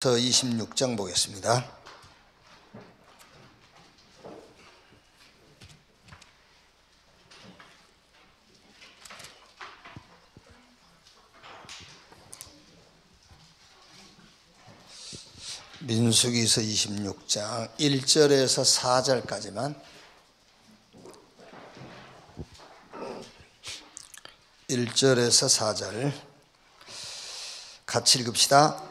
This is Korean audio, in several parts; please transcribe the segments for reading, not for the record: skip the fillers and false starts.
26장 보겠습니다. 민수기서 26장 1절에서 4절까지만 1절에서 4절 같이 읽읍시다.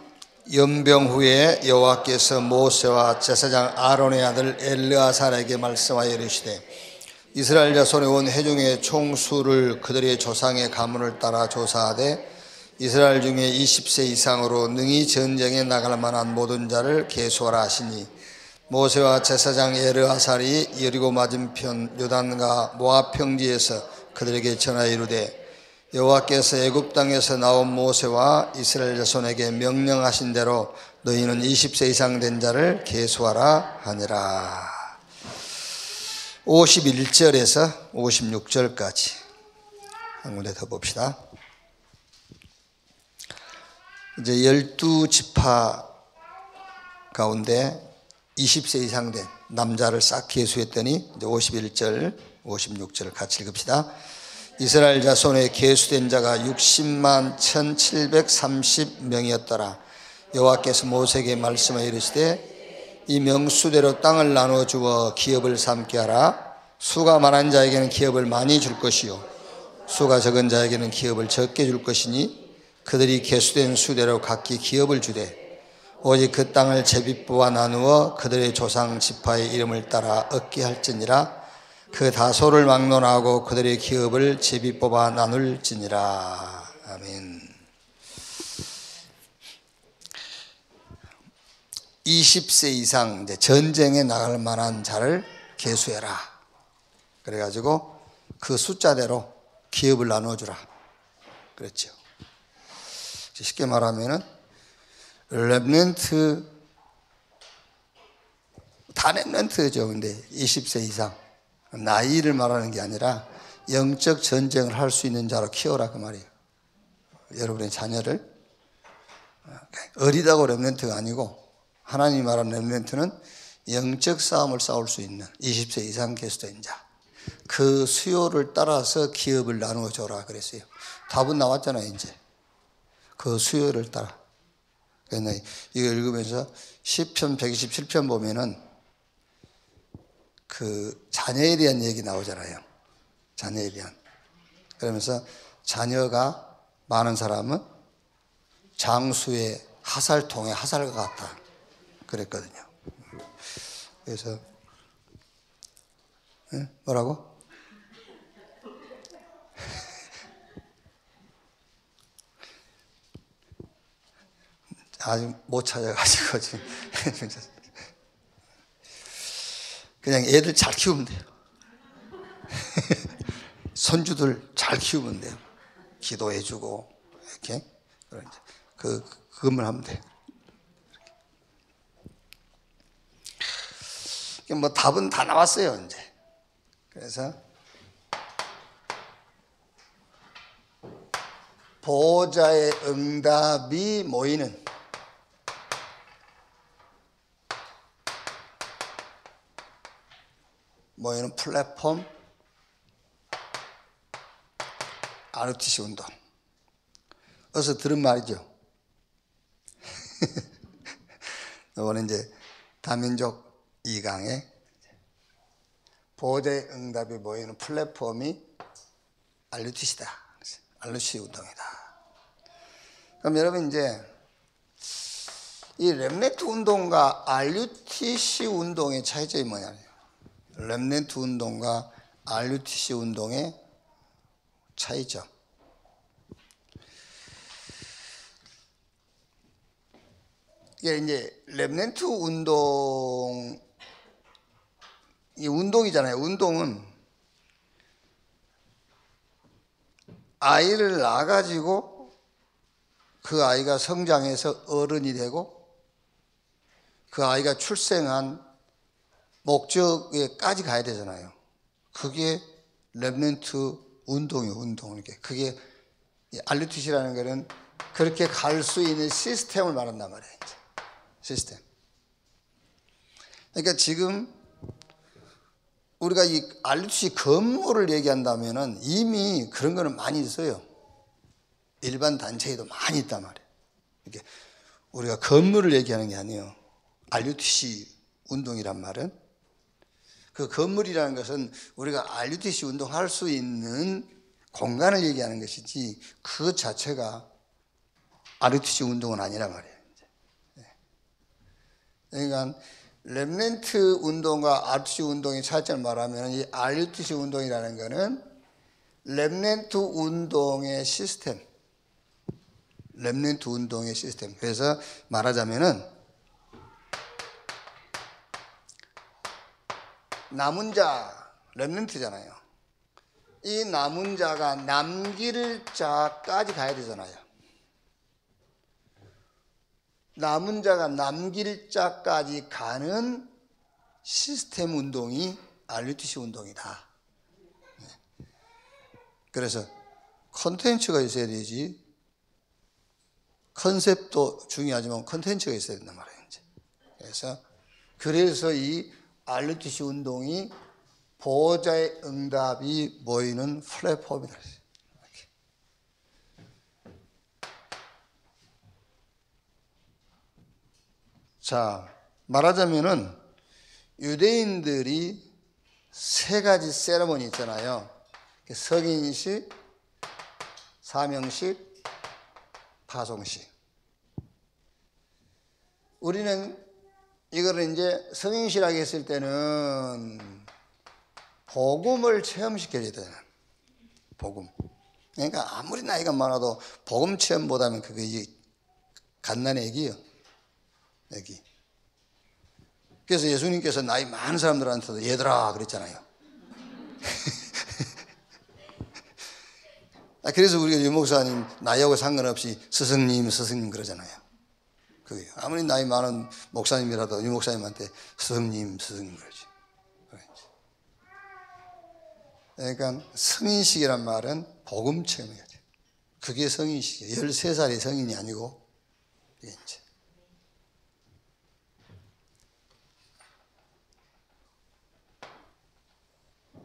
연병 후에 여호와께서 모세와 제사장 아론의 아들 엘르아살에게 말씀하여 이르시되 이스라엘 자손의 온 회중의 총수를 그들의 조상의 가문을 따라 조사하되 이스라엘 중에 20세 이상으로 능히 전쟁에 나갈 만한 모든 자를 계수하라 하시니 모세와 제사장 엘르아살이 여리고 맞은편 요단과 모압 평지에서 그들에게 전하여 이르되 여호와께서 애굽 땅에서 나온 모세와 이스라엘 자손에게 명령하신 대로 너희는 20세 이상 된 자를 계수하라 하니라. 51절에서 56절까지 한 군데 더 봅시다. 이제 12지파 가운데 20세 이상 된 남자를 싹 계수했더니 이제 51절, 56절을 같이 읽읍시다. 이스라엘 자손의 계수된 자가 60만 1730명이었더라. 여호와께서 모세에게 말씀하여 이르시되 이 명수대로 땅을 나누어 주어 기업을 삼게 하라. 수가 많은 자에게는 기업을 많이 줄 것이요 수가 적은 자에게는 기업을 적게 줄 것이니 그들이 계수된 수대로 각기 기업을 주되 오직 그 땅을 제비뽑아 나누어 그들의 조상 지파의 이름을 따라 얻게 할지니라. 그 다소를 막론하고 그들의 기업을 제비뽑아 나눌지니라. 아멘. 20세 이상 이제 전쟁에 나갈 만한 자를 계수해라. 그래가지고 그 숫자대로 기업을 나눠주라. 그렇죠. 쉽게 말하면은 렘넌트 다 렘넌트죠. 근데 20세 이상 나이를 말하는 게 아니라 영적 전쟁을 할 수 있는 자로 키워라 그 말이에요. 여러분의 자녀를 어리다고 렘넌트가 아니고 하나님이 말하는 렘넌트는 영적 싸움을 싸울 수 있는 20세 이상 계수된 자, 그 수요를 따라서 기업을 나누어 줘라 그랬어요. 답은 나왔잖아요. 이제 그 수요를 따라. 그래서 이거 읽으면서 시편 127편 보면은 그 자녀에 대한 얘기 나오잖아요. 자녀에 대한. 그러면서 자녀가 많은 사람은 장수의 하살통의 하살과 같다 그랬거든요. 그래서 뭐라고? 아직 못 찾아가지고 지금 그냥 애들 잘 키우면 돼요. 손주들 잘 키우면 돼요. 기도해주고 이렇게 그것만 하면 돼요. 뭐 답은 다 나왔어요 이제. 그래서 보호자의 응답이 모이는 플랫폼 ROTC 운동. 어서 들은 말이죠. 이번에 이제 다민족 2강에 보호자의 응답이 모이는 플랫폼이 ROTC다. ROTC 운동이다. 그럼 여러분 이제 이 렘넌트 운동과 ROTC 운동의 차이점이 뭐냐면 렘넌트 운동과 ROTC 운동의 차이점. 이게 이제 렘넌트 운동, 이 운동이잖아요. 운동은 아이를 낳아가지고 그 아이가 성장해서 어른이 되고 그 아이가 출생한 목적에까지 가야 되잖아요. 그게 렘넌트 운동이에요. 운동. 그게 ROTC라는 거는 그렇게 갈 수 있는 시스템을 말한단 말이에요. 시스템. 그러니까 지금 우리가 이 RUTC 건물을 얘기한다면은 이미 그런 거는 많이 있어요. 일반 단체에도 많이 있단 말이에요. 이렇게 우리가 건물을 얘기하는 게 아니에요. RUTC 운동이란 말은 그 건물이라는 것은 우리가 RUTC 운동할 수 있는 공간을 얘기하는 것이지 그 자체가 RUTC 운동은 아니란 말이에요. 그러니까 렘넌트 운동과 RUTC 운동의 차이점을 말하면 이 RUTC 운동이라는 것은 렘넌트 운동의 시스템, 렘넌트 운동의 시스템. 그래서 말하자면은 남은 자, 렘넌트잖아요. 이 남은 자가 남길 자까지 가야 되잖아요. 남은 자가 남길 자까지 가는 시스템 운동이 RUTC 운동이다. 그래서 컨텐츠가 있어야 되지. 컨셉도 중요하지만 컨텐츠가 있어야 된단 말이에요. 그래서 이 RUTC 운동이 보호자의 응답이 모이는 플랫폼이다. 자, 말하자면은 유대인들이 세 가지 세레머니 있잖아요. 성인식, 사명식, 파송식. 우리는 이거를 이제 성인식이라고 했을 때는 복음을 체험시켜야 되잖아요. 복음. 그러니까 아무리 나이가 많아도 복음 체험보다는 그게 갓난 애기예요. 애기. 그래서 예수님께서 나이 많은 사람들한테도 얘들아 그랬잖아요. 그래서 우리가 유 목사님 나이하고 상관없이 스승님 그러잖아요. 그게 아무리 나이 많은 목사님이라도 유 목사님한테 스승님 그러지. 그러니까 성인식이란 말은 복음 체험이야. 그게 성인식이에요. 13살이 성인이 아니고 이게 이제.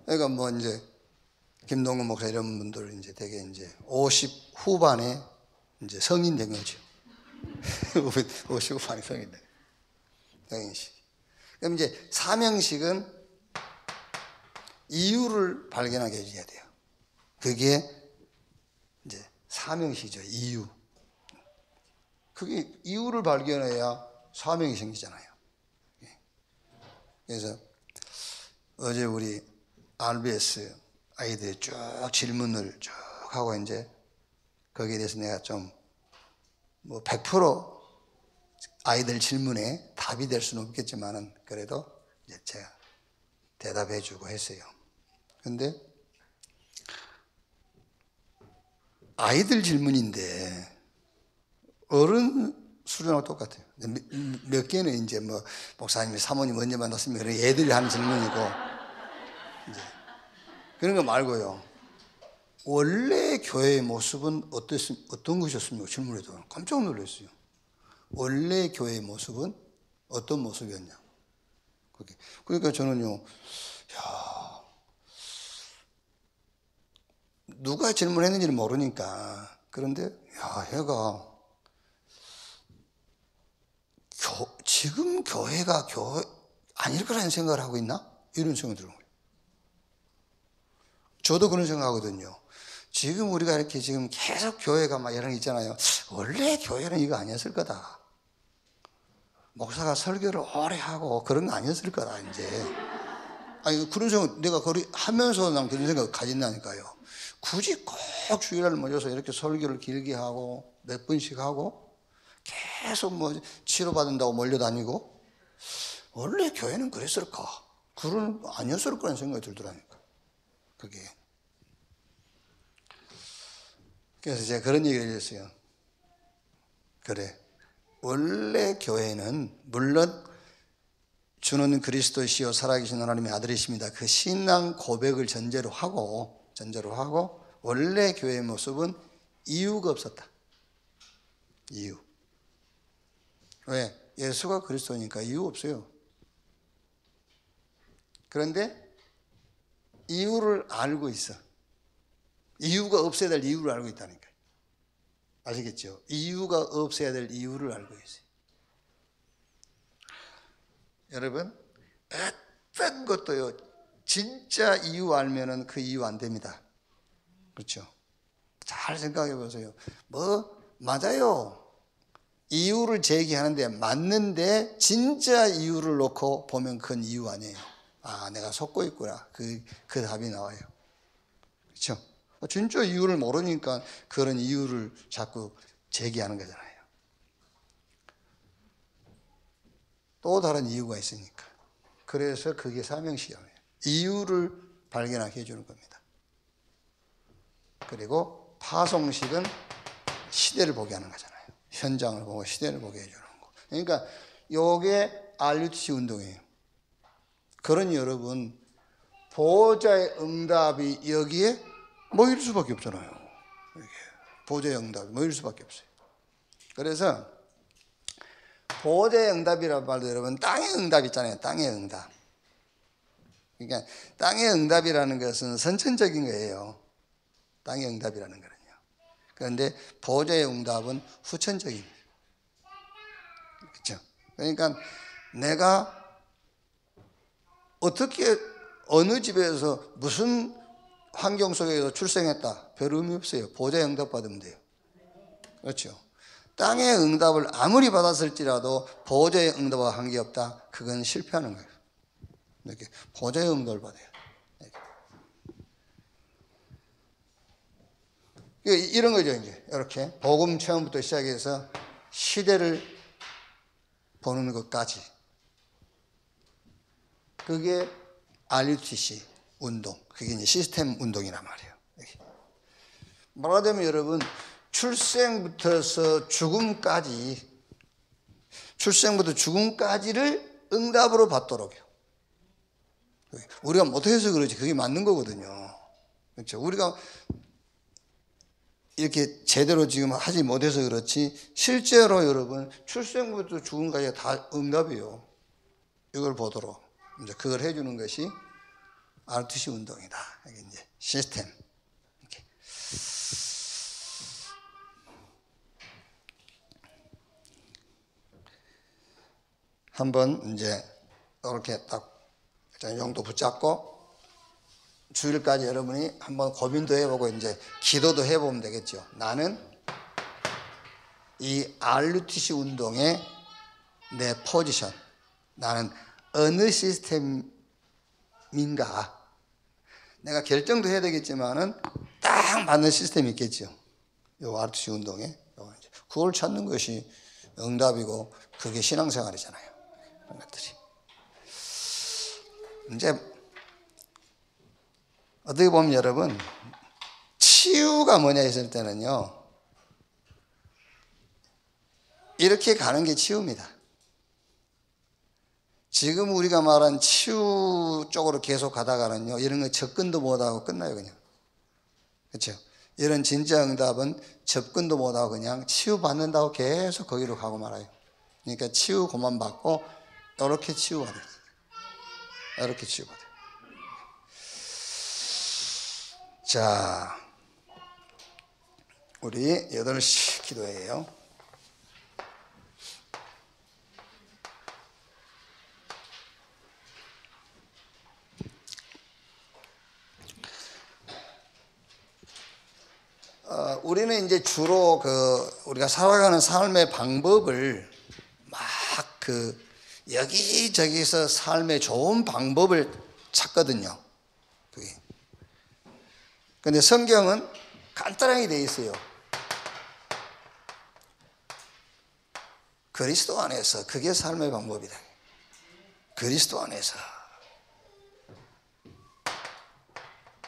그러니까 뭐 이제 김동근 목사 이런 분들 이제 되게 이제 50 후반에 이제 성인 된 거죠. 50 후반에 성인 된 성인식. 그럼 이제 사명식은 이유를 발견하게 해줘야 돼요. 그게 이제 사명식이죠. 이유. 그게 이유를 발견해야 사명이 생기잖아요. 그래서 어제 우리 RBS 아이들이 쭉 질문을 쭉 하고 이제 거기에 대해서 내가 좀 뭐 100% 아이들 질문에 답이 될 수는 없겠지만은 그래도 이제 제가 대답해 주고 했어요. 근데 아이들 질문인데 어른 수준하고 똑같아요. 몇 개는 이제 뭐 목사님이 사모님 언제 만났습니까? 그런 애들이 하는 질문이고 이제 그런 거 말고요. 원래 교회의 모습은 어떤 것이었습니까? 질문해도 깜짝 놀랐어요. 원래 교회의 모습은 어떤 모습이었냐? 그러니까 저는요, 야, 누가 질문했는지는 모르니까 그런데 야, 얘가 지금 교회가 교회 아닐 거라는 생각을 하고 있나? 이런 생각이 들어요. 저도 그런 생각하거든요. 지금 우리가 이렇게 지금 계속 교회가 막 이런 게 있잖아요. 원래 교회는 이거 아니었을 거다. 목사가 설교를 오래 하고 그런 거 아니었을 거다, 이제. 아니, 그런 생각, 내가 거리 하면서 난 그런 생각을 가진다니까요. 굳이 꼭 주일날 모여서 이렇게 설교를 길게 하고 몇 번씩 하고 계속 뭐 치료받는다고 몰려다니고 원래 교회는 그랬을까? 그런 아니었을 거라는 생각이 들더라니까. 그게. 그래서 제가 그런 얘기를 했어요. 그래. 원래 교회는 물론 주는 그리스도시요 살아계신 하나님의 아들이십니다. 그 신앙 고백을 전제로 하고 원래 교회의 모습은 이유가 없었다. 이유. 왜? 예수가 그리스도니까 이유 없어요. 그런데 이유를 알고 있어. 이유가 없어야 될 이유를 알고 있다니까요. 아시겠죠? 이유가 없어야 될 이유를 알고 있어요. 여러분, 어떤 것도요, 진짜 이유 알면은 그 이유 안 됩니다. 그렇죠? 잘 생각해 보세요. 맞아요. 이유를 제기하는데 맞는데 진짜 이유를 놓고 보면 그건 이유 아니에요. 아, 내가 속고 있구나. 그 답이 나와요. 그렇죠? 진짜 이유를 모르니까 그런 이유를 자꾸 제기하는 거잖아요. 또 다른 이유가 있으니까. 그래서 그게 사명시험이에요. 이유를 발견하게 해주는 겁니다. 그리고 파송식은 시대를 보게 하는 거잖아요. 현장을 보고 시대를 보게 해주는 거. 그러니까 이게 RUTC 운동이에요. 그러니 여러분, 보호자의 응답이 여기에 모일 수밖에 없잖아요. 보호자의 응답이 모일 수밖에 없어요. 그래서 보호자의 응답이라고 말도 여러분, 땅의 응답 있잖아요. 땅의 응답. 그러니까 땅의 응답이라는 것은 선천적인 거예요. 땅의 응답이라는 거는요. 그런데 보호자의 응답은 후천적인 거예요. 그렇죠? 그러니까 내가 어떻게 어느 집에서 무슨 환경 속에서 출생했다. 별 의미 없어요. 보호자의 응답 받으면 돼요. 그렇죠? 땅의 응답을 아무리 받았을지라도 보호자의 응답과 관계없다. 그건 실패하는 거예요. 이렇게 보호자의 응답을 받아요. 이런 거죠, 이제. 이렇게 복음 체험부터 시작해서 시대를 보는 것까지. 그게 RUTC 운동. 그게 이제 시스템 운동이란 말이에요. 말하자면 여러분, 출생부터 죽음까지를 응답으로 받도록요. 우리가 못해서 그렇지 그게 맞는 거거든요. 그렇죠? 우리가 이렇게 제대로 지금 하지 못해서 그렇지 실제로 여러분 출생부터 죽음까지 다 응답이에요. 이걸 보도록 이제 그걸 해주는 것이 RUTC 운동이다. 이게 이제 시스템. 이렇게. 한번 이제 이렇게 딱 용도 붙잡고 주일까지 여러분이 한번 고민도 해보고 이제 기도도 해보면 되겠죠. 나는 이 RUTC 운동의 내 포지션, 나는 어느 시스템인가. 내가 결정도 해야 되겠지만은 딱 맞는 시스템이 있겠죠. 요 RUTC 운동에 그걸 찾는 것이 응답이고 그게 신앙생활이잖아요. 그런 것들이. 이제 어떻게 보면 여러분 치유가 뭐냐 했을 때는요 이렇게 가는 게 치유입니다. 지금 우리가 말한 치유 쪽으로 계속 가다가는요 이런 거 접근도 못하고 끝나요. 그냥. 그렇죠? 이런 진짜 응답은 접근도 못하고 그냥 치유받는다고 계속 거기로 가고 말아요. 그러니까 치유 그만 받고 이렇게 치유받아요. 이렇게 치유받아요. 자, 우리 8시 기도예요. 우리는 이제 주로 우리가 살아가는 삶의 방법을 막 여기저기서 삶의 좋은 방법을 찾거든요. 근데 성경은 간단하게 되어 있어요. 그리스도 안에서 그게 삶의 방법이다. 그리스도 안에서.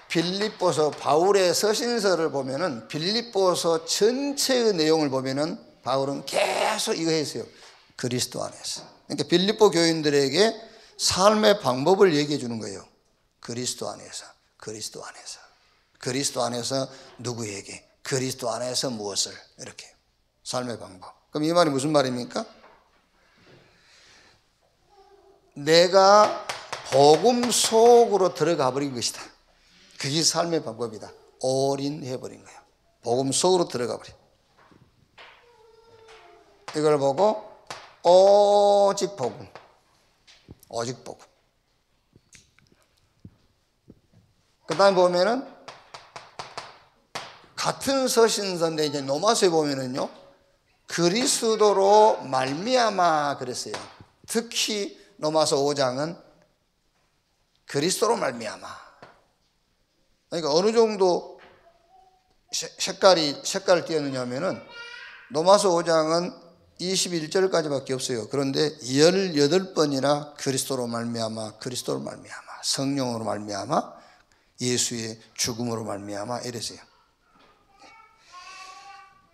빌립보서 바울의 서신서를 보면은 빌립보서 전체의 내용을 보면은 바울은 계속 이거 했어요. 그리스도 안에서. 그러니까 빌립보 교인들에게 삶의 방법을 얘기해 주는 거예요. 그리스도 안에서. 그리스도 안에서. 그리스도 안에서 누구에게, 그리스도 안에서 무엇을, 이렇게 삶의 방법. 그럼 이 말이 무슨 말입니까? 내가 복음 속으로 들어가 버린 것이다. 그게 삶의 방법이다. 올인해버린 거예요. 복음 속으로 들어가 버린. 이걸 보고 오직 복음, 오직 복음. 그 다음에 보면은 같은 서신서인데 이제 로마서에 보면은요, 그리스도로 말미암아 그랬어요. 특히 로마서 5장은 그리스도로 말미암아. 그러니까 어느 정도 색깔을 띄었느냐면은 로마서 5장은 21절까지밖에 없어요. 그런데 18번이나 그리스도로 말미암아, 그리스도로 말미암아, 성령으로 말미암아, 예수의 죽음으로 말미암아 이랬어요.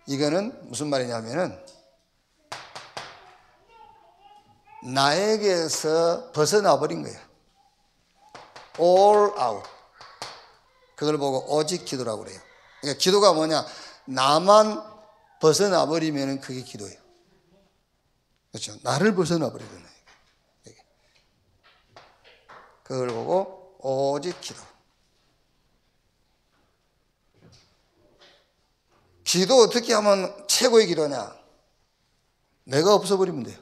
이거는 무슨 말이냐면은 나에게서 벗어나 버린 거예요. all out. 그걸 보고 오직 기도라고 그래요. 그러니까 기도가 뭐냐? 나만 벗어나 버리면 그게 기도예요. 그렇죠? 나를 벗어나 버리잖아요. 그걸 보고 오직 기도. 기도 어떻게 하면 최고의 기도냐? 내가 없어버리면 돼요.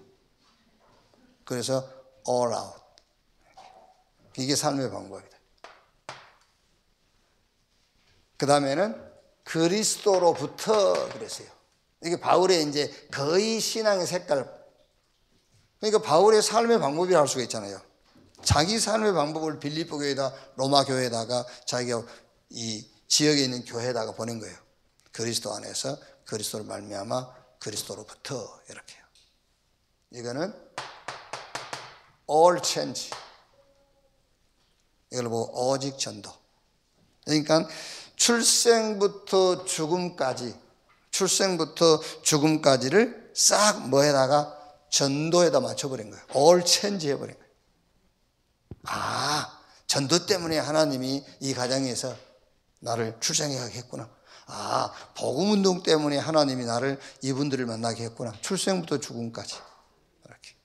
그래서 all out. 이게 삶의 방법이다. 그 다음에는 그리스도로부터 그랬어요. 이게 바울의 이제 거의 신앙의 색깔. 그러니까 바울의 삶의 방법이라 할 수가 있잖아요. 자기 삶의 방법을 빌립보 교회에다 로마 교회에다가 자기가 이 지역에 있는 교회에다가 보낸 거예요. 그리스도 안에서 그리스도로 말미암아 그리스도로부터 이렇게요. 이거는 all change. 이걸 보고 오직 전도. 그러니까 출생부터 죽음까지를 싹 뭐에다가 전도에다 맞춰버린 거예요. all change 해버린 거예요. 아, 전도 때문에 하나님이 이 가정에서 나를 출생하게 하겠구나. 아, 복음운동 때문에 하나님이 나를 이분들을 만나게 했구나. 출생부터 죽음까지 이렇게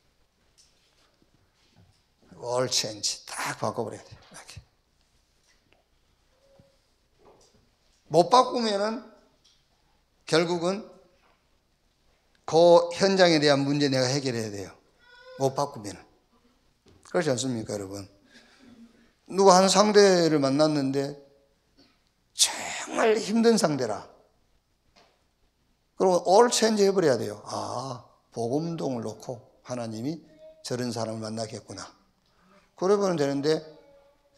all change 딱 바꿔버려야 돼요. 이렇게. 못 바꾸면은 결국은 그 현장에 대한 문제 내가 해결해야 돼요. 못 바꾸면은. 그렇지 않습니까, 여러분? 누가 한 상대를 만났는데 정말 힘든 상대라. 그럼 all change 해버려야 돼요. 아, 복음동을 놓고 하나님이 저런 사람을 만나겠구나. 그러면 되는데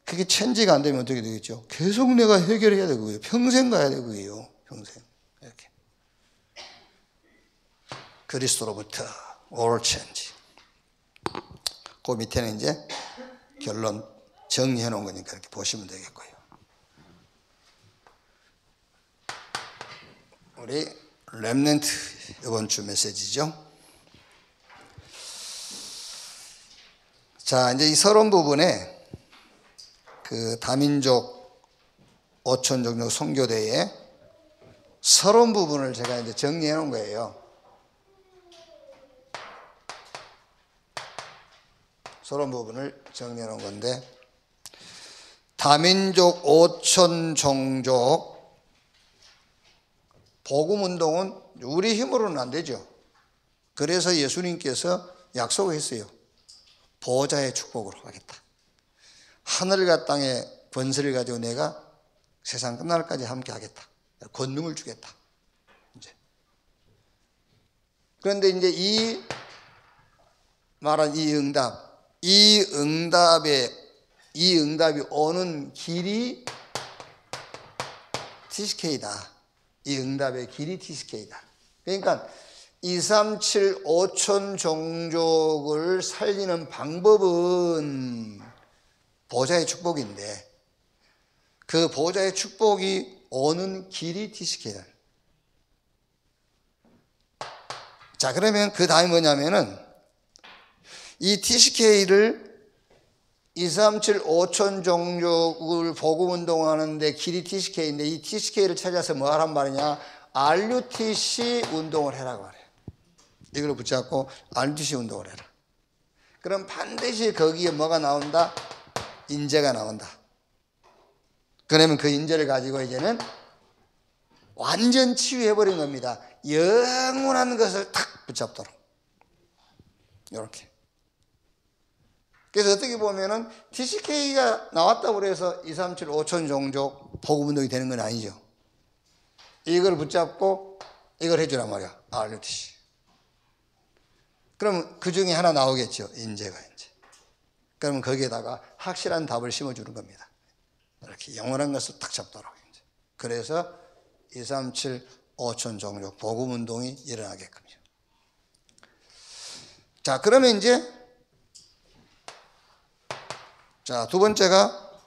그게 체인지가 안 되면 어떻게 되겠죠? 계속 내가 해결해야 되고요. 평생 가야 되고요. 평생. 이렇게. 그리스도로부터 all change. 그 밑에는 이제 결론 정리해 놓은 거니까 이렇게 보시면 되겠고요. 우리 렘넌트 이번 주 메시지죠. 자, 이제 이 서론 부분에 그 다민족 5천 종족 선교대의 서론 부분을 제가 이제 정리해 놓은 거예요. 서론 부분을 정리해 놓은 건데, 다민족 5천 종족 복음 운동은 우리 힘으로는 안 되죠. 그래서 예수님께서 약속했어요. 보좌의 축복으로 하겠다. 하늘과 땅의 권세를 가지고 내가 세상 끝날까지 함께 하겠다. 권능을 주겠다. 이제. 그런데 이제 이 말한 이 응답이 오는 길이 TCK다. 이 응답의 길이 TCK다. 그러니까 237 5천 종족을 살리는 방법은 보좌의 축복인데 그 보좌의 축복이 오는 길이 TCK다. 자, 그러면 그 다음이 뭐냐면은 이 TCK를 237 5천 종족을 복음 운동하는데 길이 TCK인데 이 TCK를 찾아서 뭐 하란 말이냐? RUTC 운동을 해라고 말해요. 이걸 붙잡고 RUTC 운동을 해라. 그럼 반드시 거기에 뭐가 나온다? 인재가 나온다. 그러면 그 인재를 가지고 이제는 완전 치유해버린 겁니다. 영원한 것을 탁 붙잡도록. 이렇게. 그래서 어떻게 보면은 TCK가 나왔다고 해서 2, 3, 7, 5천 종족 복음운동이 되는 건 아니죠. 이걸 붙잡고 이걸 해주란 말이야. RUTC. 그러면 그 중에 하나 나오겠죠. 인재가 이제. 그러면 거기에다가 확실한 답을 심어주는 겁니다. 이렇게 영원한 것을 탁 잡도록. 이제. 그래서 2, 3, 7, 5천 종족 복음운동이 일어나게끔요. 자, 그러면 이제 자, 두 번째가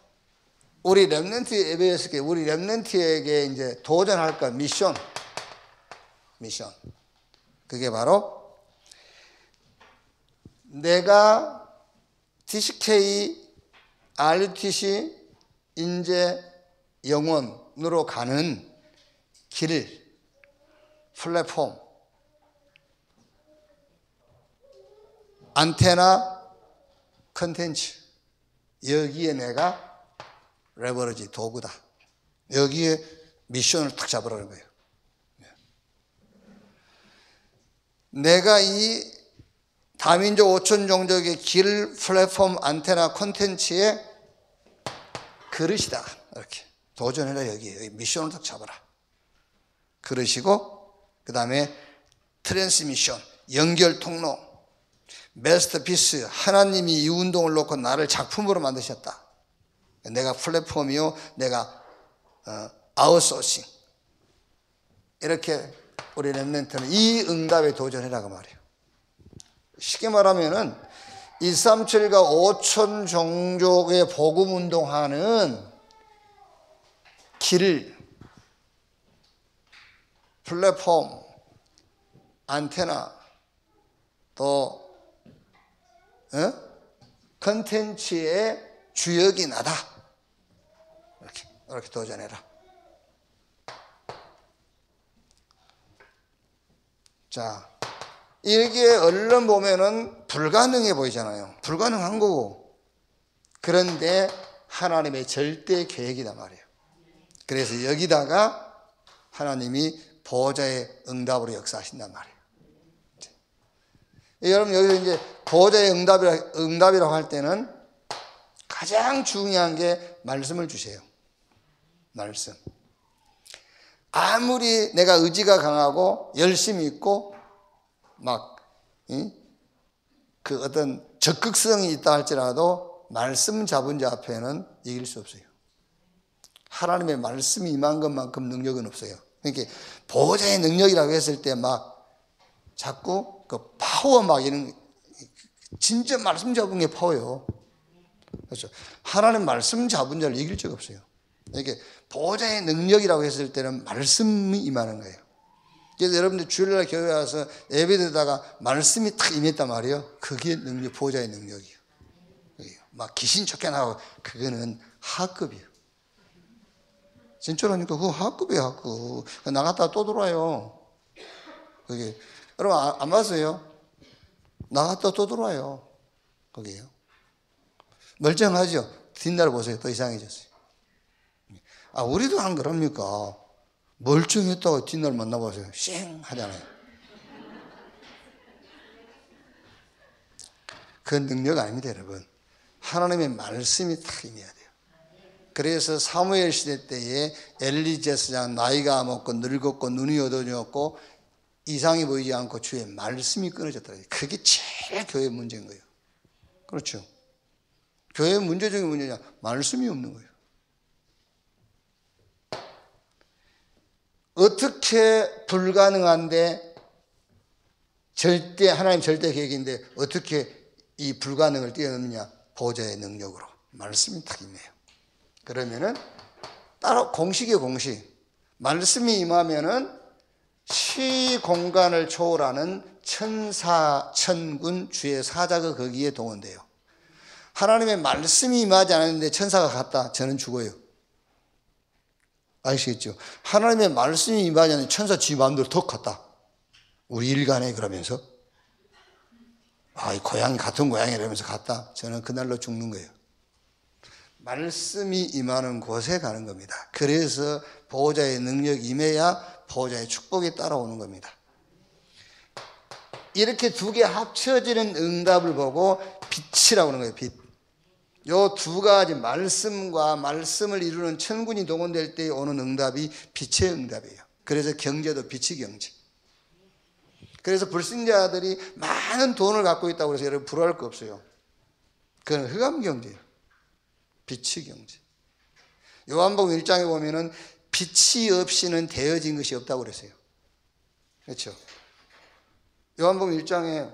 우리 렘넌트 예배에서 우리 렘넌트에게 이제 도전할 것 미션. 그게 바로 내가 TCK, RUTC, 인재, 영원으로 가는 길, 플랫폼, 안테나, 컨텐츠. 여기에 내가 레버리지 도구다. 여기에 미션을 탁 잡으라는 거예요. 내가 이 다민족 5천 종족의 길, 플랫폼, 안테나, 콘텐츠의 그릇이다. 이렇게 도전해라. 여기 미션을 딱 잡아라. 그러시고 그 다음에 트랜스미션, 연결 통로, 메스터피스, 하나님이 이 운동을 놓고 나를 작품으로 만드셨다. 내가 플랫폼이요, 내가 아웃소싱. 이렇게 우리 렘넌트는 이 응답에 도전해라고 말이에요. 쉽게 말하면은 2, 3, 7과 5천 종족의 복음 운동하는 길, 플랫폼, 안테나, 또 컨텐츠의 주역이 나다. 이렇게 도전해라. 자, 이게 얼른 보면은 불가능해 보이잖아요. 불가능한 거고. 그런데 하나님의 절대 계획이단 말이에요. 그래서 여기다가 하나님이 보호자의 응답으로 역사하신단 말이에요. 여러분 여기서 이제 보호자의 응답이라고 할 때는 가장 중요한 게 말씀을 주세요. 말씀. 아무리 내가 의지가 강하고 열심히 있고 막 그 어떤 적극성이 있다 할지라도 말씀 잡은 자 앞에는 이길 수 없어요. 하나님의 말씀이 임한 것만큼 능력은 없어요. 그러니까 보호자의 능력이라고 했을 때 막 자꾸 그 파워 막 이런 진짜 말씀 잡은 게 파워요. 그렇죠. 하나님 말씀 잡은 자를 이길 적 없어요. 이렇게 보호자의 능력이라고 했을 때는 말씀이 임하는 거예요. 그래서 여러분들 주일날 교회 와서 예배드리다가 말씀이 탁 임했단 말이에요. 그게 능력, 보호자의 능력이에요. 막 귀신 쫓겨나고 그거는 하급이에요. 진짜로니까 그거 하급이에요, 하급. 나갔다가 또 들어와요. 그게 여러분 안 봤어요? 나갔다 또 들어와요. 거기에요. 멀쩡하죠? 뒷날 보세요. 또 이상해졌어요. 아, 우리도 안 그럽니까? 멀쩡했다고 뒷날 만나보세요. 쌩! 하잖아요. 그건 능력 아닙니다, 여러분. 하나님의 말씀이 딱 임해야 돼요. 그래서 사무엘 시대 때에 엘리 제사장 나이가 먹고 늙었고 눈이 어두워졌고 이상이 보이지 않고 주의 말씀이 끊어졌더라고요. 그게 제일 교회의 문제인 거예요. 그렇죠. 교회의 문제 중에 문제냐? 말씀이 없는 거예요. 어떻게 불가능한데 하나님 절대 계획인데 어떻게 이 불가능을 뛰어넘느냐? 보호자의 능력으로. 말씀이 딱 임해요. 그러면은 따로 공식이에요, 공식. 말씀이 임하면은 시공간을 초월하는 천사, 천군, 주의 사자가 거기에 동원돼요. 하나님의 말씀이 임하지 않았는데 천사가 갔다. 저는 죽어요. 아시겠죠? 하나님의 말씀이 임하지 않는 천사 지 마음대로 턱 갔다. 우리 일간에 그러면서. 이 고향이 같은 고향이라 이러면서 갔다. 저는 그날로 죽는 거예요. 말씀이 임하는 곳에 가는 겁니다. 그래서 보호자의 능력이 임해야 보호자의 축복이 따라오는 겁니다. 이렇게 두 개 합쳐지는 응답을 보고 빛이라고 하는 거예요. 빛. 요 두 가지 말씀과 말씀을 이루는 천군이 동원될 때 오는 응답이 빛의 응답이에요. 그래서 경제도 빛의 경제. 그래서 불신자들이 많은 돈을 갖고 있다고 해서 여러분 불화할 거 없어요. 그건 흑암 경제예요. 빛의 경제. 요한복음 1장에 보면은 빛이 없이는 되어진 것이 없다고 그랬어요. 그렇죠? 요한복음 1장에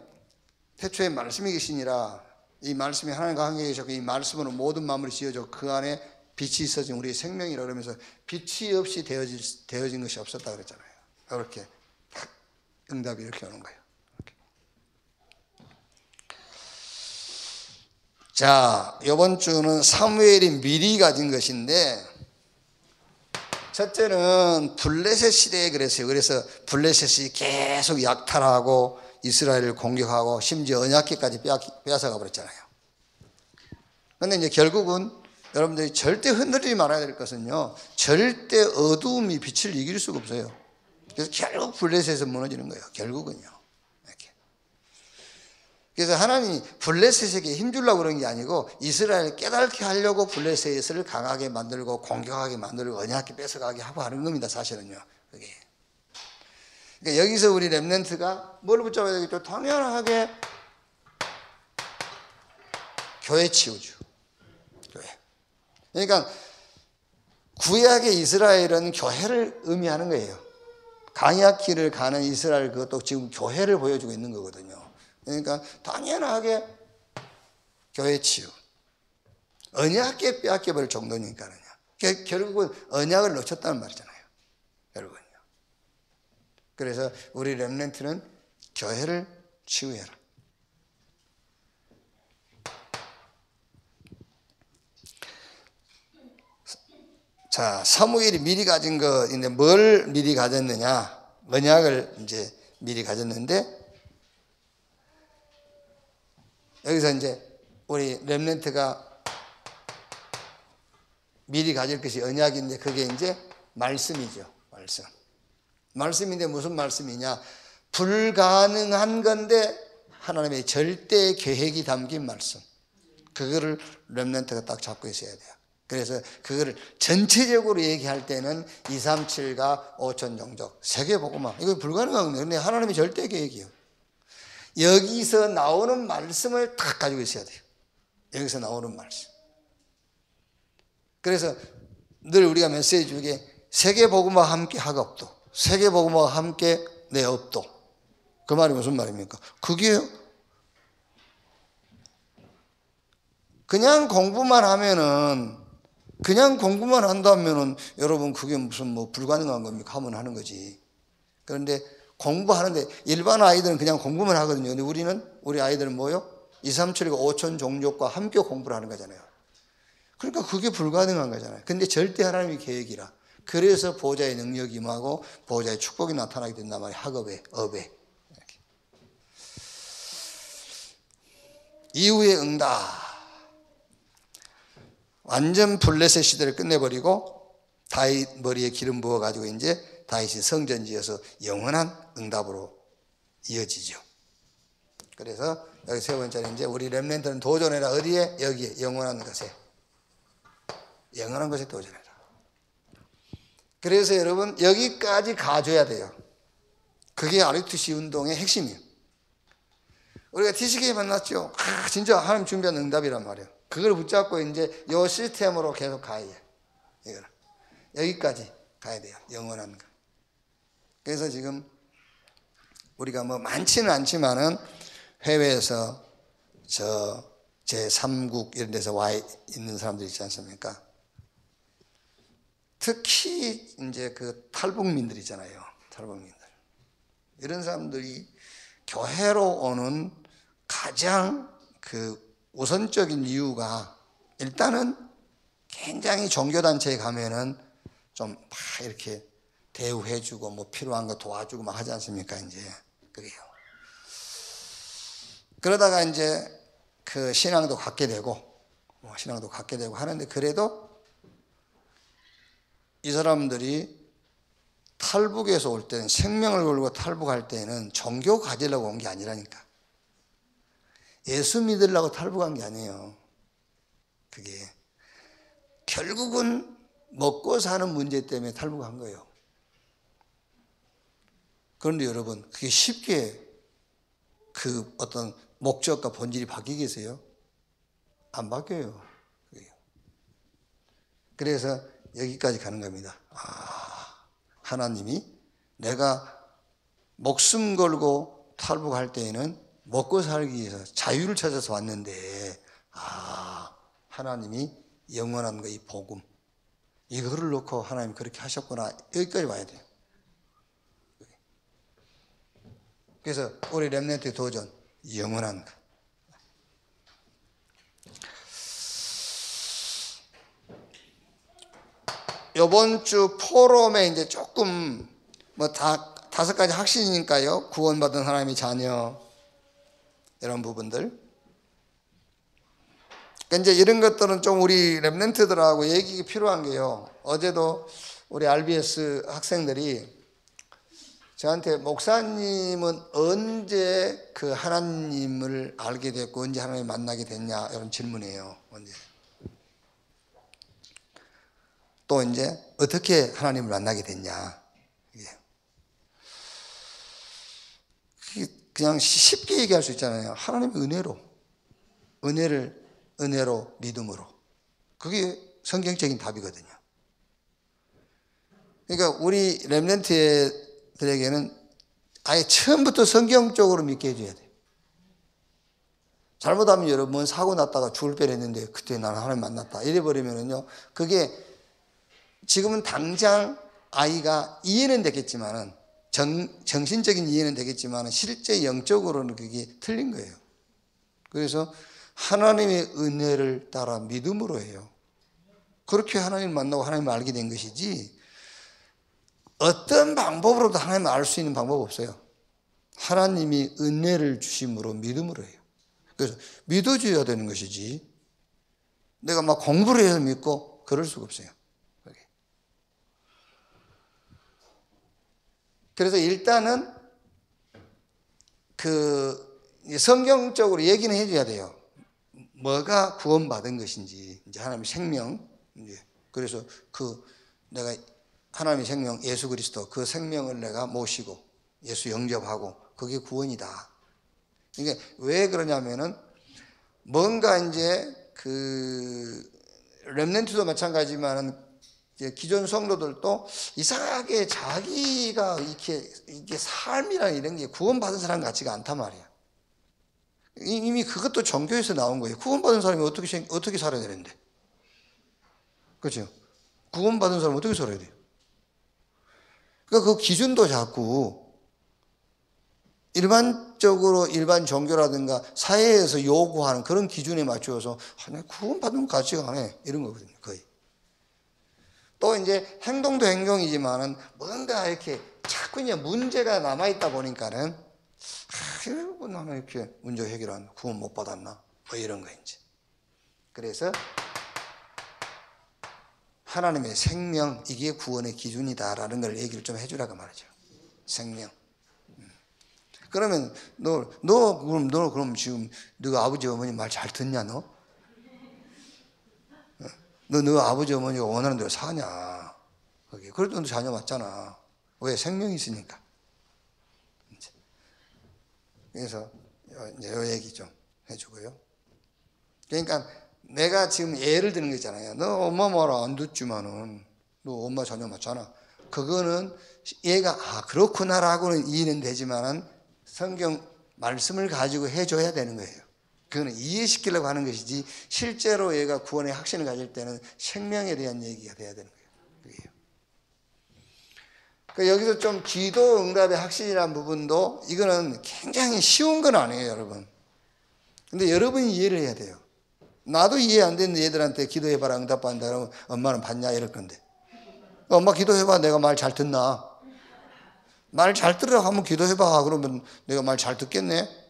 태초에 말씀이 계시니라, 이 말씀이 하나님과 함께 계셨고 이 말씀으로 모든 만물이 지어져 그 안에 빛이 있어진 우리의 생명이라 그러면서 빛이 없이 되어진 것이 없었다 그랬잖아요. 이렇게 딱 응답이 이렇게 오는 거예요. 이렇게. 자, 이번 주는 사무엘이 미리 가진 것인데, 첫째는 블레셋 시대에 그랬어요. 그래서 블레셋이 계속 약탈하고 이스라엘을 공격하고 심지어 언약궤까지 빼앗아가 버렸잖아요. 그런데 이제 결국은 여러분들이 절대 흔들리지 말아야 될 것은요, 절대 어두움이 빛을 이길 수가 없어요. 그래서 결국 블레셋에서 무너지는 거예요. 결국은요. 이렇게. 그래서 하나님이 블레셋에게 힘주려고 그런 게 아니고 이스라엘을 깨닫게 하려고 블레셋을 강하게 만들고 공격하게 만들고 언약궤 뺏어가게 하고 하는 겁니다. 사실은요. 그게. 그러니까 여기서 우리 렘넌트가 뭘 붙잡아야 되겠죠? 당연하게 교회 치우죠. 교회. 그러니까 구약의 이스라엘은 교회를 의미하는 거예요. 강약 길을 가는 이스라엘, 그것도 지금 교회를 보여주고 있는 거거든요. 그러니까 당연하게 교회 치유. 언약궤 빼앗겨버릴 정도니까요. 결국은 언약을 놓쳤다는 말이잖아요. 여러분요. 그래서 우리 렘넌트는 교회를 치유해라. 자, 사무엘이 미리 가진 거인데 뭘 미리 가졌느냐? 언약을 이제 미리 가졌는데, 여기서 이제 우리 렘넌트가 미리 가질 것이 언약인데 그게 이제 말씀이죠. 말씀인데 무슨 말씀이냐? 불가능한 건데 하나님의 절대 계획이 담긴 말씀. 그거를 렘넌트가 딱 잡고 있어야 돼요. 그래서 그거를 전체적으로 얘기할 때는 237과 5천 종족 세계복음화, 이거 불가능한 거예요. 근데 하나님의 절대 계획이에요. 여기서 나오는 말씀을 딱 가지고 있어야 돼요. 여기서 나오는 말씀. 그래서 늘 우리가 메시지 중에 세계복음화 함께 하갑도, 세계복음화 함께 내 업도. 그 말이 무슨 말입니까? 그게 그냥 공부만 한다면은 여러분 그게 무슨 뭐 불가능한 겁니까? 하면 하는 거지. 그런데 공부하는데 일반 아이들은 그냥 공부만 하거든요. 근데 우리 아이들은 뭐요? 237과 5천 종족과 함께 공부를 하는 거잖아요. 그러니까 그게 불가능한 거잖아요. 근데 절대 하나님의 계획이라. 그래서 보호자의 능력이 임하고 보호자의 축복이 나타나게 된단 말이에요. 학업에, 업에. 이렇게. 이후의 응답. 완전 블레셋 시대를 끝내버리고 다윗 머리에 기름 부어가지고 이제 다윗이 성전 지어서 영원한 응답으로 이어지죠. 그래서 여기 세 번째는 이제 우리 렘넌트는 도전해라. 어디에? 여기에. 영원한 것에. 영원한 것에 도전해라. 그래서 여러분 여기까지 가줘야 돼요. 그게 RUTC 운동의 핵심이에요. 우리가 TCK 만났죠. 진짜 하나님 준비한 응답이란 말이에요. 그걸 붙잡고 이제 요 시스템으로 계속 가야 돼요. 이거는. 여기까지 가야 돼요. 영원한 거. 그래서 지금 우리가 뭐 많지는 않지만은 해외에서 제3국 이런 데서 와 있는 사람들 있지 않습니까? 특히 이제 그 탈북민들 있잖아요. 탈북민들. 이런 사람들이 교회로 오는 가장 그 우선적인 이유가 일단은 굉장히 종교단체에 가면은 좀 막 이렇게 대우해주고 뭐 필요한 거 도와주고 막 하지 않습니까? 이제 그게요. 그러다가 이제 그 신앙도 갖게 되고 하는데, 그래도 이 사람들이 탈북에서 올 때는, 생명을 걸고 탈북할 때는 종교 가지려고 온 게 아니라니까. 예수 믿으려고 탈북한 게 아니에요. 그게 결국은 먹고 사는 문제 때문에 탈북한 거예요. 그런데 여러분, 그게 쉽게 그 어떤 목적과 본질이 바뀌겠어요? 안 바뀌어요. 그래서 여기까지 가는 겁니다. 하나님이 내가 목숨 걸고 탈북할 때에는 먹고 살기 위해서 자유를 찾아서 왔는데, 하나님이 영원한 거, 이 복음, 이거를 놓고 하나님이 그렇게 하셨구나. 여기까지 와야 돼요. 그래서 우리 렘넌트의 도전, 영원한 것. 이번 주 포럼에 이제 조금 다섯 가지 확신이니까요. 구원받은 하나님의 자녀, 이런 부분들. 그러니까 이제 이런 것들은 좀 우리 렘넌트들하고 얘기가 필요한 게요. 어제도 우리 RBS 학생들이 저한테, 목사님은 언제 그 하나님을 알게 됐고 언제 하나님을 만나게 됐냐, 이런 질문이에요. 언제. 또 이제 어떻게 하나님을 만나게 됐냐. 그냥 쉽게 얘기할 수 있잖아요. 하나님의 은혜로 믿음으로. 그게 성경적인 답이거든요. 그러니까 우리 렘넌트들에게는 아예 처음부터 성경적으로 믿게 해줘야 돼요. 잘못하면 여러분, 사고 났다가 죽을 뻔했는데 그때 나는 하나님 만났다 이래버리면은요, 그게 지금은 당장 아이가 이해는 되겠지만은, 정신적인 이해는 되겠지만 실제 영적으로는 그게 틀린 거예요. 그래서 하나님의 은혜를 따라 믿음으로 해요. 그렇게 하나님을 만나고 하나님을 알게 된 것이지, 어떤 방법으로도 하나님을 알 수 있는 방법 없어요. 하나님이 은혜를 주심으로 믿음으로 해요. 그래서 믿어줘야 되는 것이지, 내가 막 공부를 해서 믿고 그럴 수가 없어요. 그래서 일단은 그 성경적으로 얘기는 해줘야 돼요. 뭐가 구원받은 것인지, 이제 하나님의 생명, 그래서 내가 하나님의 생명 예수 그리스도, 그 생명을 내가 모시고 예수 영접하고, 그게 구원이다. 이게 왜 그러냐면은, 뭔가 이제 렘넌트도 마찬가지지만은 기존 성도들도 이상하게 자기가 이게 삶이란 이런 게 구원받은 사람 같지가 않단 말이야. 이미 그것도 종교에서 나온 거예요. 구원받은 사람이 어떻게 살아야 되는데. 그렇죠? 구원받은 사람은 어떻게 살아야 돼요? 그러니까 그 기준도 자꾸 일반적으로, 일반 종교라든가 사회에서 요구하는 그런 기준에 맞추어서, 내가 구원받으면 가치가 안 해, 이런 거거든요, 거의. 또 이제 행동도 행동이지만은 뭔가 이렇게 자꾸 이제 문제가 남아있다 보니까는, 나는 이렇게 문제 해결한, 구원 못 받았나, 뭐 이런 거 이제. 그래서 하나님의 생명, 이게 구원의 기준이다라는 걸 얘기를 좀 해주라고 말이죠. 생명. 그러면 그럼 지금 너 아버지 어머니 말 잘 듣냐, 너? 너 아버지 어머니가 원하는 대로 사냐? 그래도 너 자녀 맞잖아. 왜? 생명이 있으니까. 그래서 이제 이 얘기 좀 해주고요. 그러니까 내가 지금 예를 드는 거 있잖아요. 너 엄마 말 안 듣지만은 너 엄마 자녀 맞잖아. 그거는 얘가 그렇구나라고는 이해는 되지만은 성경 말씀을 가지고 해줘야 되는 거예요. 그거는 이해시키려고 하는 것이지, 실제로 얘가 구원의 확신을 가질 때는 생명에 대한 얘기가 돼야 되는 거예요. 그러니까 여기서 좀 기도 응답의 확신이라는 부분도, 이거는 굉장히 쉬운 건 아니에요, 여러분. 근데 여러분이 이해를 해야 돼요. 나도 이해 안 되는 애들한테 기도해봐라, 응답받는다 그러면 엄마는 받냐, 이럴 건데. 엄마 기도해봐, 내가 말 잘 듣나? 말 잘 들으라고 하면 기도해봐, 그러면 내가 말 잘 듣겠네?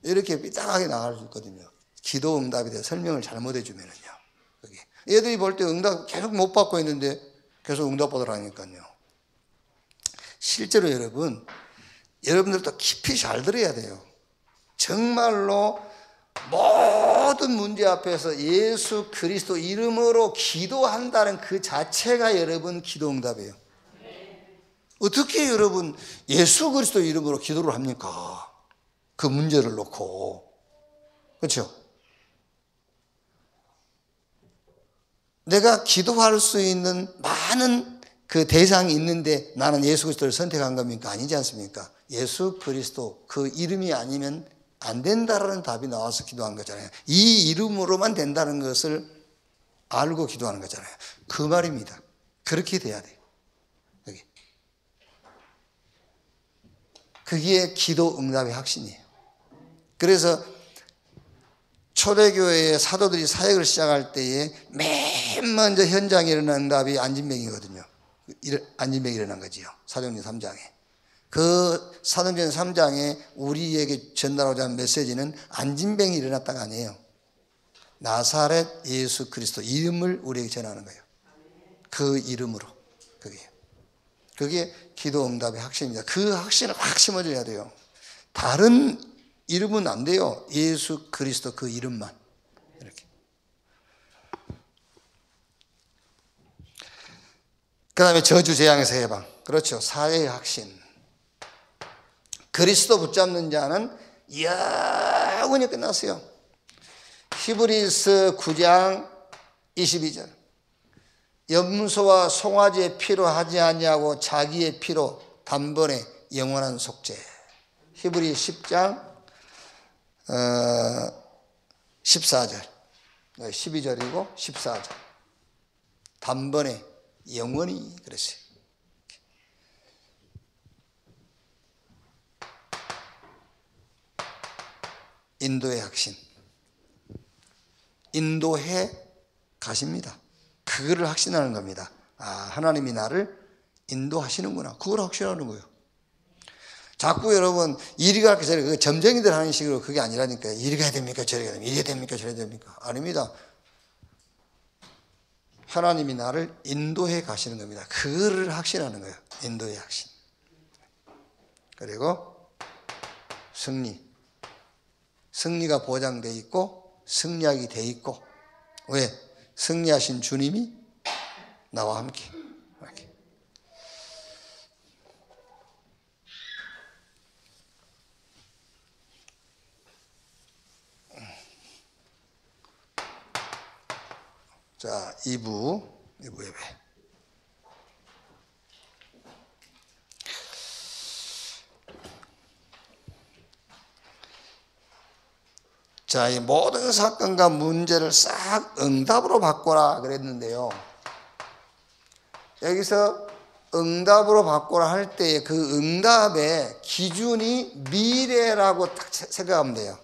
이렇게 삐딱하게 나갈 수 있거든요. 기도 응답에 대해 설명을 잘못해 주면은요. 얘들이 볼 때 응답 계속 못 받고 있는데 계속 응답 받으라니까요. 실제로 여러분들도 깊이 잘 들어야 돼요. 정말로 모든 문제 앞에서 예수 그리스도 이름으로 기도한다는 그 자체가 여러분 기도 응답이에요. 어떻게 여러분 예수 그리스도 이름으로 기도를 합니까? 그 문제를 놓고. 그렇죠? 내가 기도할 수 있는 많은 그 대상이 있는데 나는 예수 그리스도를 선택한 겁니까? 아니지 않습니까? 예수 그리스도 그 이름이 아니면 안 된다라는 답이 나와서 기도한 거잖아요. 이 이름으로만 된다는 것을 알고 기도하는 거잖아요. 그 말입니다. 그렇게 돼야 돼요. 여기. 그게 기도 응답의 확신이에요. 그래서 초대교회의 사도들이 사역을 시작할 때에 맨 먼저 현장에 일어난 응답이 안진병이거든요. 안진병이 일어난 거지요. 사도행전 3장에. 그 사도행전 3장에 우리에게 전달하고자 하는 메시지는 안진병이 일어났다가 아니에요. 나사렛 예수 그리스도 이름을 우리에게 전하는 거예요. 그 이름으로. 그게 기도 응답의 확신입니다. 그 확신을 확 심어줘야 돼요. 다른 이름은 안 돼요. 예수 그리스도 그 이름만. 이렇게. 그 다음에 저주 재앙에서 해방. 그렇죠. 사회의 확신. 그리스도 붙잡는 자는 영원히 끝났어요. 히브리서 9장 22절. 염소와 송아지의 피로 하지 아니하고 자기의 피로 단번에 영원한 속죄. 히브리 10장 14절, 12절이고 14절. 단번에 영원히 그랬어요. 인도의 확신. 인도해 가십니다. 그거를 확신하는 겁니다. 아, 하나님이 나를 인도하시는구나. 그걸 확신하는 거예요. 자꾸 여러분 이리 가게 저리 그 점쟁이들 하는 식으로 그게 아니라니까요. 이리 가야 됩니까? 저리 가야 됩니까? 이리 됩니까? 저리 됩니까? 아닙니다. 하나님이 나를 인도해 가시는 겁니다. 그거를 확신하는 거예요. 인도의 확신. 그리고 승리가 보장되어 있고 승리하게 되어 있고. 왜? 승리하신 주님이 나와 함께. 자, 2부 예배. 자, 이 모든 사건과 문제를 싹 응답으로 바꿔라 그랬는데요. 여기서 응답으로 바꿔라 할 때 그 응답의 기준이 미래라고 딱 생각하면 돼요.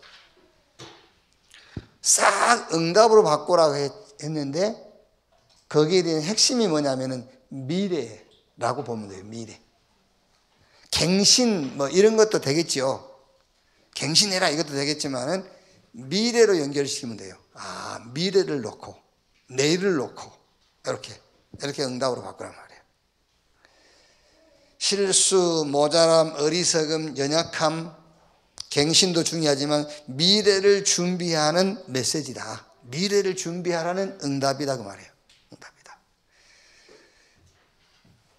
싹 응답으로 바꿔라 했는데 거기에 대한 핵심이 뭐냐면은 미래라고 보면 돼요. 미래. 갱신 뭐 이런 것도 되겠죠. 갱신해라 이것도 되겠지만은 미래로 연결시키면 돼요. 아, 미래를 놓고 내일을 놓고 이렇게 응답으로 바꾸란 말이에요. 실수, 모자람, 어리석음, 연약함, 갱신도 중요하지만 미래를 준비하는 메시지다. 미래를 준비하라는 응답이다 그 말이에요. 응답이다.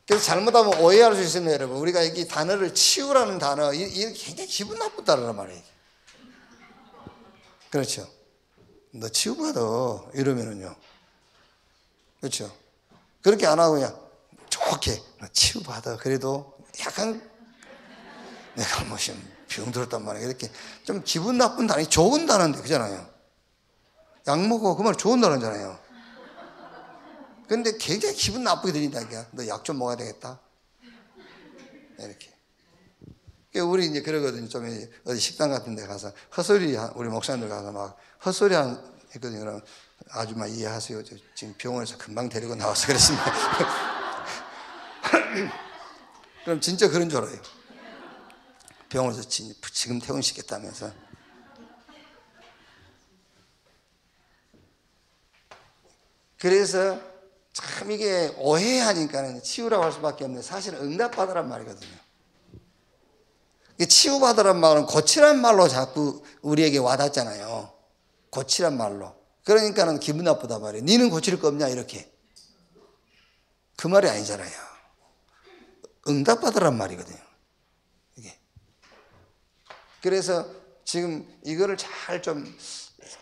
그래서 잘못하면 오해할 수 있습니다, 여러분. 우리가 이 단어를 치우라는 단어, 이게 굉장히 기분 나쁜 단어란 말이에요. 그렇죠. 너 치유받아 이러면은요. 그렇죠. 그렇게 안 하고 그냥 좋게 너 치유받아. 그래도 약간 내가 뭐 병들었단 말이에요. 이렇게 좀 기분 나쁜 단어, 좋은 단어인데 그잖아요. 약 먹어 그 말 좋은 단어잖아요. 근데 굉장히 기분 나쁘게 들린다니까. 너 약 좀 먹어야 되겠다. 이렇게. 우리 이제 그러거든요. 좀 어디 식당 같은 데 가서 헛소리, 우리 목사님들 가서 막 헛소리 했거든요. 그럼 아줌마 이해하세요. 저 지금 병원에서 금방 데리고 나와서 그랬습니다. 그럼 진짜 그런 줄 알아요. 병원에서 지금 퇴원시켰다면서 그래서 참 이게 오해하니까는 치유라고 할 수밖에 없는데 사실은 응답받으란 말이거든요. 치유받으란 말은 고치란 말로 자꾸 우리에게 와닿잖아요. 고치란 말로. 그러니까는 기분 나쁘단 말이에요. 니는 고칠 거 없냐 이렇게. 그 말이 아니잖아요. 응답받으란 말이거든요. 이게. 그래서 지금 이거를 잘 좀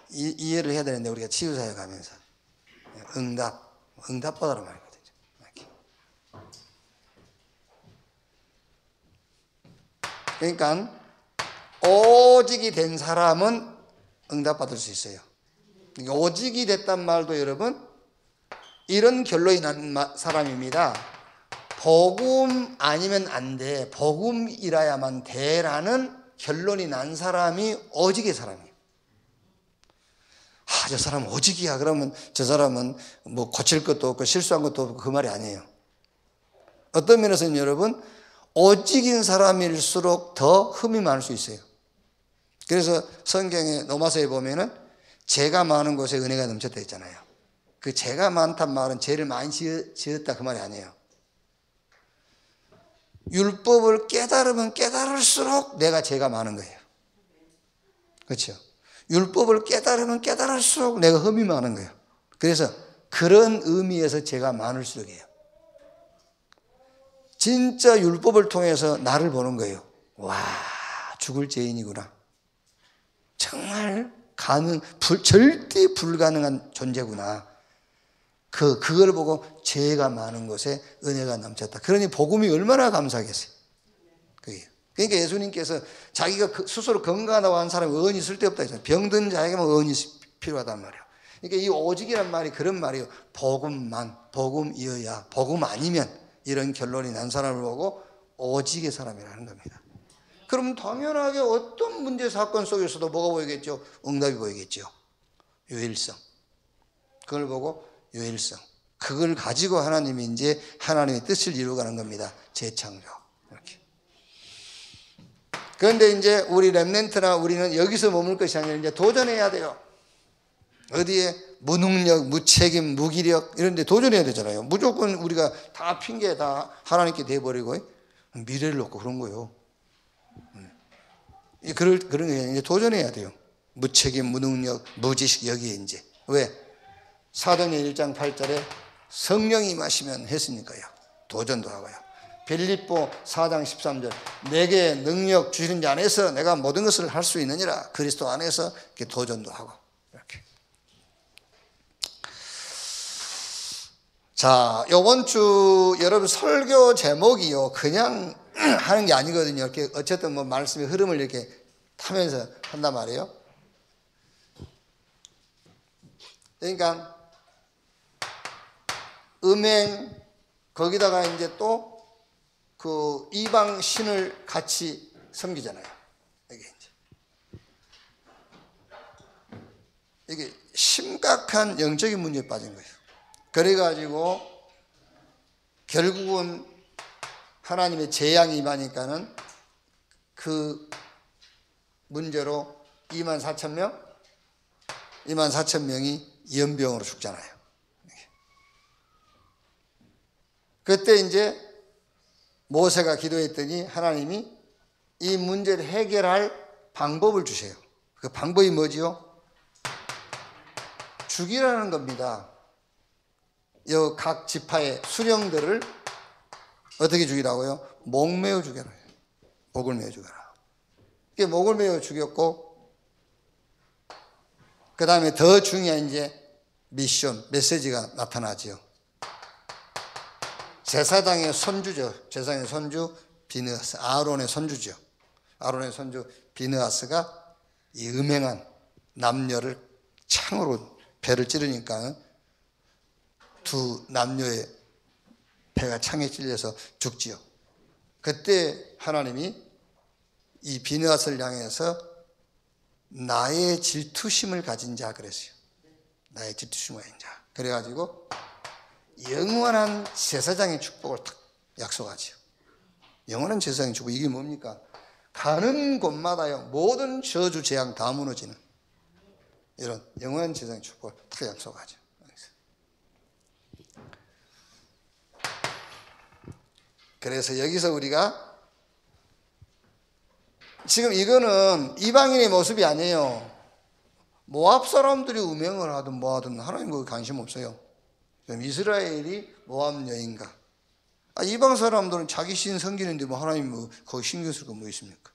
이해를 해야 되는데 우리가 치유사회 가면서 응답받으란 말이거든요. 이렇게. 그러니까 오직이 된 사람은 응답받을 수 있어요. 오직이 됐단 말도 여러분 이런 결론이 난 사람입니다. 복음 아니면 안 돼. 복음이라야만 돼라는 결론이 난 사람이 오직의 사람이에요. 저 사람은 오직이야. 그러면 저 사람은 뭐 고칠 것도 없고 실수한 것도 없고 그 말이 아니에요. 어떤 면에서는 여러분 오직인 사람일수록 더 흠이 많을 수 있어요. 그래서 성경의 로마서에 보면은 죄가 많은 곳에 은혜가 넘쳤다 했잖아요. 그 죄가 많단 말은 죄를 많이 지었다 그 말이 아니에요. 율법을 깨달으면 깨달을수록 내가 죄가 많은 거예요. 그렇죠? 율법을 깨달으면 깨달을수록 내가 흠이 많은 거예요. 그래서 그런 의미에서 죄가 많을수록이에요. 진짜 율법을 통해서 나를 보는 거예요. 와, 죽을 죄인이구나. 정말 절대 불가능한 존재구나. 그걸 보고 죄가 많은 곳에 은혜가 넘쳤다. 그러니 복음이 얼마나 감사하겠어요. 그게요. 그러니까 예수님께서 자기가 스스로 건강하다고 하는 사람이 의원이 쓸데없다 했잖아요. 병든 자에게만 의원이 필요하단 말이에요. 그러니까 이 오직이란 말이 그런 말이에요. 복음이어야, 복음 아니면 이런 결론이 난 사람을 보고 오직의 사람이라는 겁니다. 그럼 당연하게 어떤 문제 사건 속에서도 뭐가 보이겠죠? 응답이 보이겠죠. 유일성. 그걸 보고 유일성. 그걸 가지고 하나님이 이제 하나님의 뜻을 이루어가는 겁니다. 재창조. 이렇게. 그런데 이제 우리 렘넌트나 우리는 여기서 머물 것이 아니라 이제 도전해야 돼요. 어디에? 무능력, 무책임, 무기력 이런 데 도전해야 되잖아요. 무조건 우리가 다 핑계 다 하나님께 대버리고 미래를 놓고 그런 거예요. 그런 게 이제 도전해야 돼요. 무책임, 무능력, 무지식 여기에 이제. 왜? 사도행전 1장 8절에 성령이 임하시면 했으니까요. 도전도 하고요. 빌립보 4장 13절 내게 능력 주시는 자 안에서 내가 모든 것을 할 수 있느니라. 그리스도 안에서 이렇게 도전도 하고 이렇게. 자, 이번 주 여러분 설교 제목이요. 그냥 하는 게 아니거든요. 이렇게 어쨌든 뭐 말씀의 흐름을 이렇게 타면서 한단 말이에요. 그러니까 음행 거기다가 이제 또 그 이방 신을 같이 섬기잖아요. 이게 심각한 영적인 문제에 빠진 거예요. 그래가지고 결국은 하나님의 재앙이 임하니까는 그 문제로 24,000명? 24,000명이 연병으로 죽잖아요. 그때 이제 모세가 기도했더니 하나님이 이 문제를 해결할 방법을 주세요. 그 방법이 뭐지요? 죽이라는 겁니다. 이 각 지파의 수령들을 어떻게 죽이라고요? 목매어 죽여라. 목을 매어 죽여라. 이게 목을 매어 죽였고, 그 다음에 더 중요한 이제 미션, 메시지가 나타나죠. 제사장의 손주죠. 제사장의 손주 비느하스, 아론의 손주죠. 아론의 손주 비느하스가 이 음행한 남녀를 창으로 배를 찌르니까 두 남녀의 배가 창에 찔려서 죽지요. 그때 하나님이 이 비느하스를 향해서 나의 질투심을 가진 자 그랬어요. 나의 질투심을 가진 자. 그래가지고 영원한 제사장의 축복을 탁 약속하죠. 영원한 제사장의 축복, 이게 뭡니까? 가는 곳마다요 모든 저주 재앙 다 무너지는 이런 영원한 제사장의 축복을 탁 약속하죠. 그래서 여기서 우리가 지금 이거는 이방인의 모습이 아니에요. 모압 사람들이 음행을 하든 뭐 하든 하나님 거기 관심 없어요. 이스라엘이 모압 여인가. 이방 사람들은 자기 신 섬기는데 뭐 하나님 뭐 거기 신경 쓸 거 뭐 있습니까?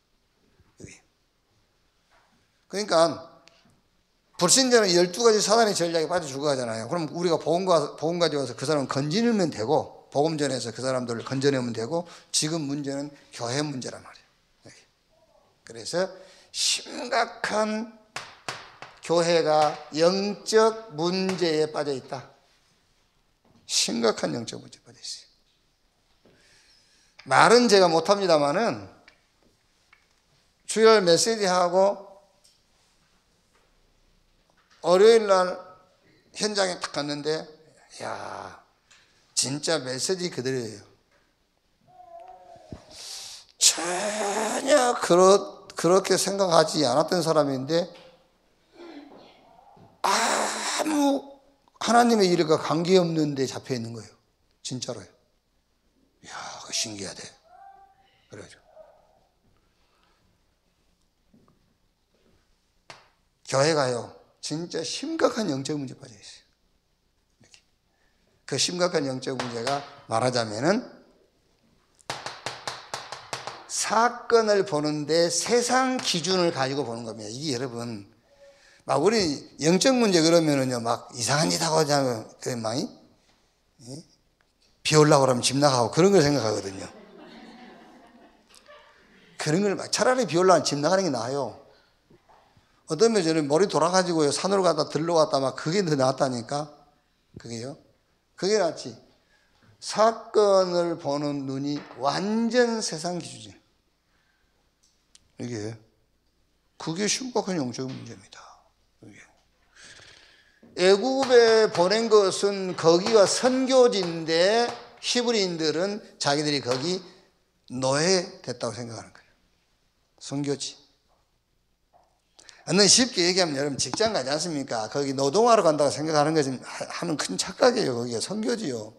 여기. 그러니까 불신자는 12가지 사단의 전략에 빠져 죽어가잖아요. 그럼 우리가 복음 가져와서 그 사람 건지면 되고, 복음 전해서 그 사람들을 건져내면 되고, 지금 문제는 교회 문제란 말이에요. 여기. 그래서 심각한 교회가 영적 문제에 빠져 있다. 심각한 영적 문제에 빠져 있어요. 말은 제가 못합니다만은 주일 메시지하고 월요일 날 현장에 딱 갔는데, 야, 진짜 메시지 그대로예요. 전혀 그렇게 생각하지 않았던 사람인데 아무 하나님의 일과 관계없는 데 잡혀 있는 거예요. 진짜로요. 이야, 그거 신기하대. 그러죠. 교회가요, 진짜 심각한 영적 문제에 빠져 있어요. 이렇게. 그 심각한 영적 문제가 말하자면은 사건을 보는데 세상 기준을 가지고 보는 겁니다. 이게 여러분, 막 우리 영적 문제 그러면은요, 막 이상한 짓 하고 하자면, 많이 비 올라고 그러면 집 나가고 그런 걸 생각하거든요. 그런 걸 막 차라리 비 올라면 집 나가는 게 나아요. 어떤 면에는 머리 돌아가지고요, 산으로 갔다 들러 갔다 막 그게 더 낫다니까. 그게요. 그게 낫지. 사건을 보는 눈이 완전 세상 기준이에요. 그게 심각한 영적 문제입니다. 애굽에 보낸 것은 거기가 선교지인데 히브리인들은 자기들이 거기 노예 됐다고 생각하는 거예요. 선교지. 쉽게 얘기하면 여러분 직장 가지 않습니까? 거기 노동하러 간다고 생각하는 것은 하는 큰 착각이에요. 거기가 선교지요.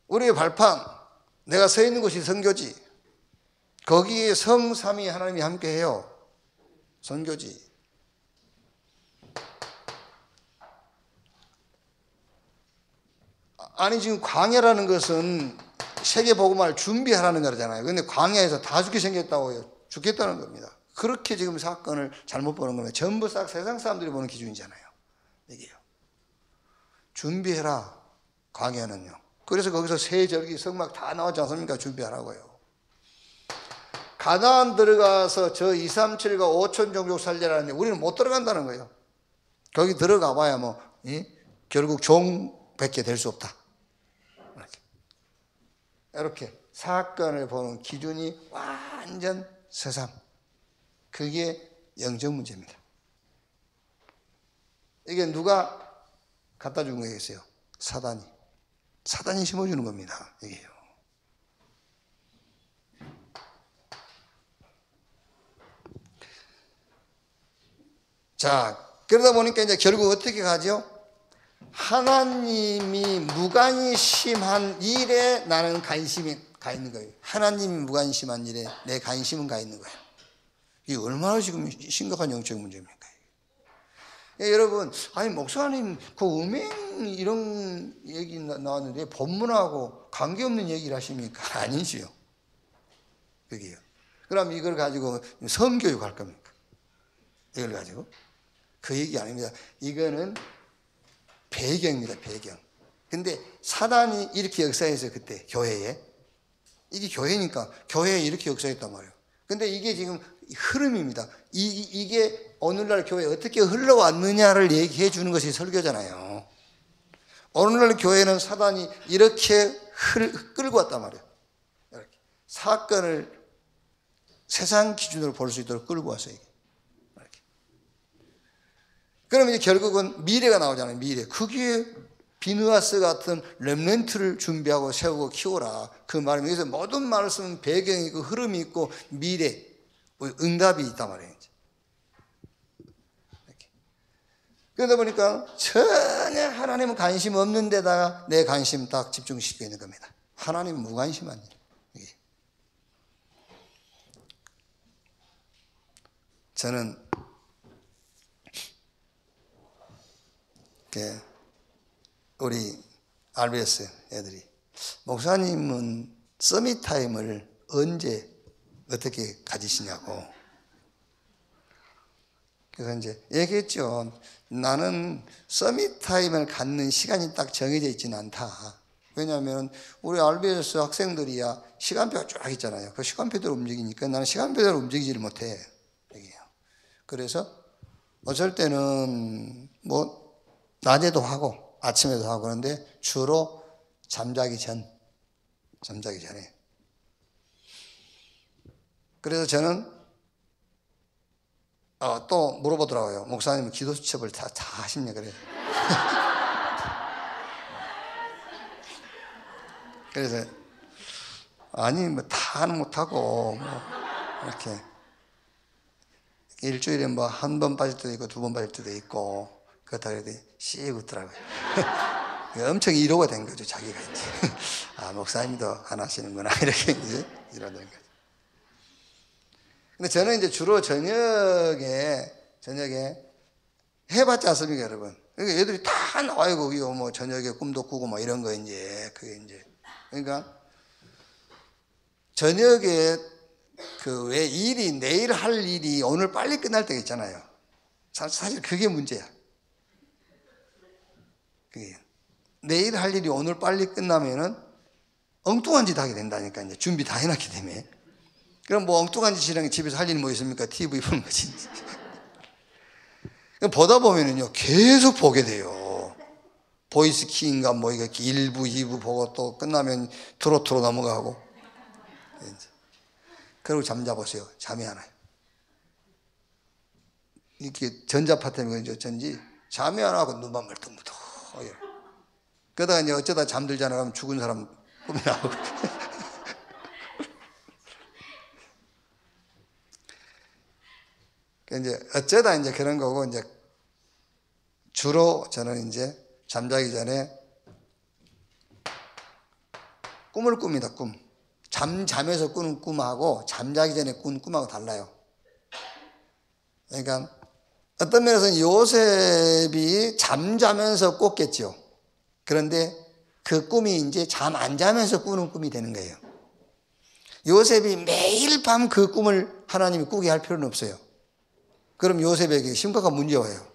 우리의 발판, 내가 서 있는 곳이 선교지. 거기에 성삼위 하나님이 함께해요. 선교지. 아니 지금 광야라는 것은 세계복음화를 준비하라는 거잖아요. 그런데 광야에서 다 죽게 생겼다고요. 죽겠다는 겁니다. 그렇게 지금 사건을 잘못 보는 겁니다. 전부 싹 세상 사람들이 보는 기준이잖아요. 이게요. 준비해라. 광야는요. 그래서 거기서 세절기 성막 다 나오지 않습니까? 준비하라고요. 가나안 들어가서 저 2, 3, 7과 5천 종족 살려라는데 우리는 못 들어간다는 거예요. 거기 들어가 봐야 결국 종밖에 될 수 없다. 이렇게 사건을 보는 기준이 완전 세상. 그게 영적 문제입니다. 이게 누가 갖다 준 거겠어요? 사단이. 사단이 심어주는 겁니다. 이게요. 자, 그러다 보니까 이제 결국 어떻게 가죠? 하나님이 무관심한 일에 나는 관심이 가 있는 거예요. 하나님이 무관심한 일에 내 관심은 가 있는 거예요. 이게 얼마나 지금 심각한 영적 문제입니까? 여러분, 아니 목사님 그 음행 이런 얘기 나왔는데 본문하고 관계없는 얘기를 하십니까? 아니지요. 그게요. 그럼 이걸 가지고 성교육 할 겁니까? 이걸 가지고? 그 얘기 아닙니다. 이거는 배경입니다. 배경. 근데 사단이 이렇게 역사해서 그때 교회에, 이게 교회니까 교회에 이렇게 역사했단 말이에요. 근데 이게 지금 흐름입니다. 이게 오늘날 교회에 어떻게 흘러왔느냐를 얘기해 주는 것이 설교잖아요. 오늘날 교회는 사단이 이렇게 끌고 왔단 말이에요. 이렇게. 사건을 세상 기준으로 볼 수 있도록 끌고 왔어요. 이렇게. 그럼 이제 결국은 미래가 나오잖아요. 미래. 그게 비누아스 같은 렘넌트를 준비하고 세우고 키워라. 그 말은 여기서 모든 말씀은 배경이 있고 흐름이 있고 미래, 응답이 있단 말이에요. 이렇게. 그러다 보니까 전혀 하나님은 관심 없는 데다가 내 관심 딱 집중시키고 있는 겁니다. 하나님 무관심한 일. 저는 우리 RBS 애들이 목사님은 서밋 타임을 언제 어떻게 가지시냐고. 그래서 이제 얘기했죠. 나는 서밋 타임을 갖는 시간이 딱 정해져 있지는 않다. 왜냐하면 우리 RBS 학생들이야 시간표가 쫙 있잖아요. 그 시간표대로 움직이니까 나는 시간표대로 움직이지를 못해. 그래서 어쩔 때는 뭐 낮에도 하고 아침에도 하고 그런데 주로 잠자기 전에. 그래서 저는 또 물어보더라고요. 목사님은 기도 수첩을 다 하시냐 그래요. 그래서 아니 뭐 다는 못하고 뭐 이렇게 일주일에 뭐 한 번 빠질 때도 있고 두 번 빠질 때도 있고 그렇다 그랬더니 씩 웃더라고요. 엄청 위로가 된 거죠. 자기가 이제 목사님도 안 하시는구나 이렇게 이제 이러는 거죠. 근데 저는 이제 주로 저녁에 해봤지 않습니까, 여러분? 그러니까 애들이 다 나와요, 거기 뭐 저녁에 꿈도 꾸고 뭐 이런 거 이제 그게 이제 그러니까 저녁에 왜 일이 내일 할 일이 오늘 빨리 끝날 때가 있잖아요. 사실 그게 문제야. 그게 내일 할 일이 오늘 빨리 끝나면은 엉뚱한 짓 하게 된다니까. 이제 준비 다 해놨기 때문에. 그럼 뭐 엉뚱한 짓이랑 집에서 할 일이 뭐 있습니까? TV 보는 거지. 보다 보면은요 계속 보게 돼요. 보이스키인가 뭐 이렇게 1부, 2부 보고 또 끝나면 트로트로 넘어가고. 그리고 잠자보세요. 잠이 안 와요. 이렇게 전자파템이 어쩐지 잠이 안 와고 눈만 멀뚱멀뚱. 그러다가 이제 어쩌다 잠들잖아. 그러면 죽은 사람 꿈이 나오고. 이제 어쩌다 이제 그런 거고 이제 주로 저는 이제 잠자기 전에 꿈을 꿉니다. 꿈. 잠자면서 꾸는 꿈하고 잠자기 전에 꾸는 꿈하고 달라요. 그러니까 어떤 면에서는 요셉이 잠자면서 꿨겠죠. 그런데 그 꿈이 이제 잠 안 자면서 꾸는 꿈이 되는 거예요. 요셉이 매일 밤 그 꿈을 하나님이 꾸게 할 필요는 없어요. 그럼 요셉에게 심각한 문제가 와요.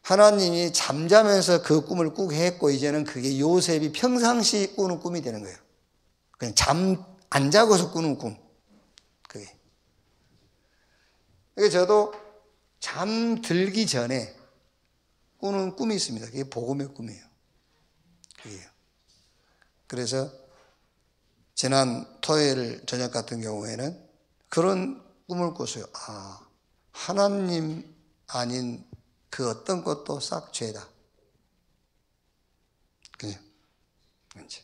하나님이 잠자면서 그 꿈을 꾸게 했고 이제는 그게 요셉이 평상시 꾸는 꿈이 되는 거예요. 그냥 잠 안 자고서 꾸는 꿈. 그게. 그러니까 저도 잠들기 전에 꾸는 꿈이 있습니다. 그게 복음의 꿈이에요. 그게요. 그래서 지난 토요일 저녁 같은 경우에는 그런 꿈을 꿨어요. 하나님 아닌 그 어떤 것도 싹 죄다. 그죠? 이제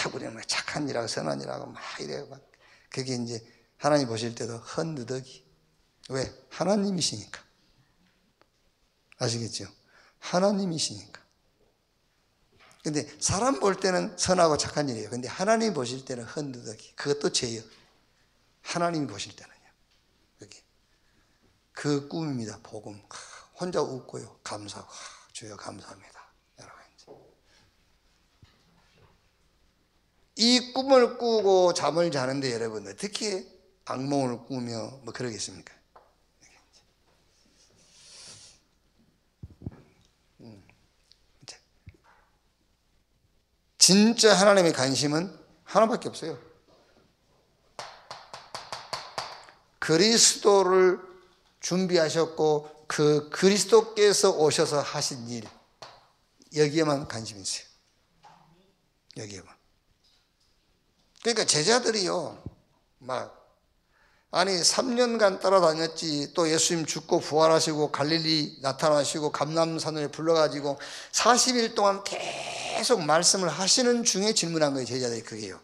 막 우리는 막 착한 일하고 선한 일하고 막 이래요. 막 그게 이제 하나님 보실 때도 헛누더기. 왜? 하나님이시니까. 아시겠죠? 하나님이시니까. 근데 사람 볼 때는 선하고 착한 일이에요. 근데 하나님 보실 때는 헛누더기. 그것도 죄예요. 하나님이 보실 때는요. 여기. 그 꿈입니다. 복음. 혼자 웃고요. 감사하고. 주여 감사합니다. 이 꿈을 꾸고 잠을 자는데 여러분 어떻게 악몽을 꾸며 뭐 그러겠습니까? 진짜 하나님의 관심은 하나밖에 없어요. 그리스도를 준비하셨고 그 그리스도께서 오셔서 하신 일 여기에만 관심이 있어요. 여기에만. 그러니까 제자들이요 아니 3년간 따라다녔지. 또 예수님 죽고 부활하시고 갈릴리 나타나시고 감람산을 불러가지고 40일 동안 계속 말씀을 하시는 중에 질문한 거예요. 제자들이. 그게요.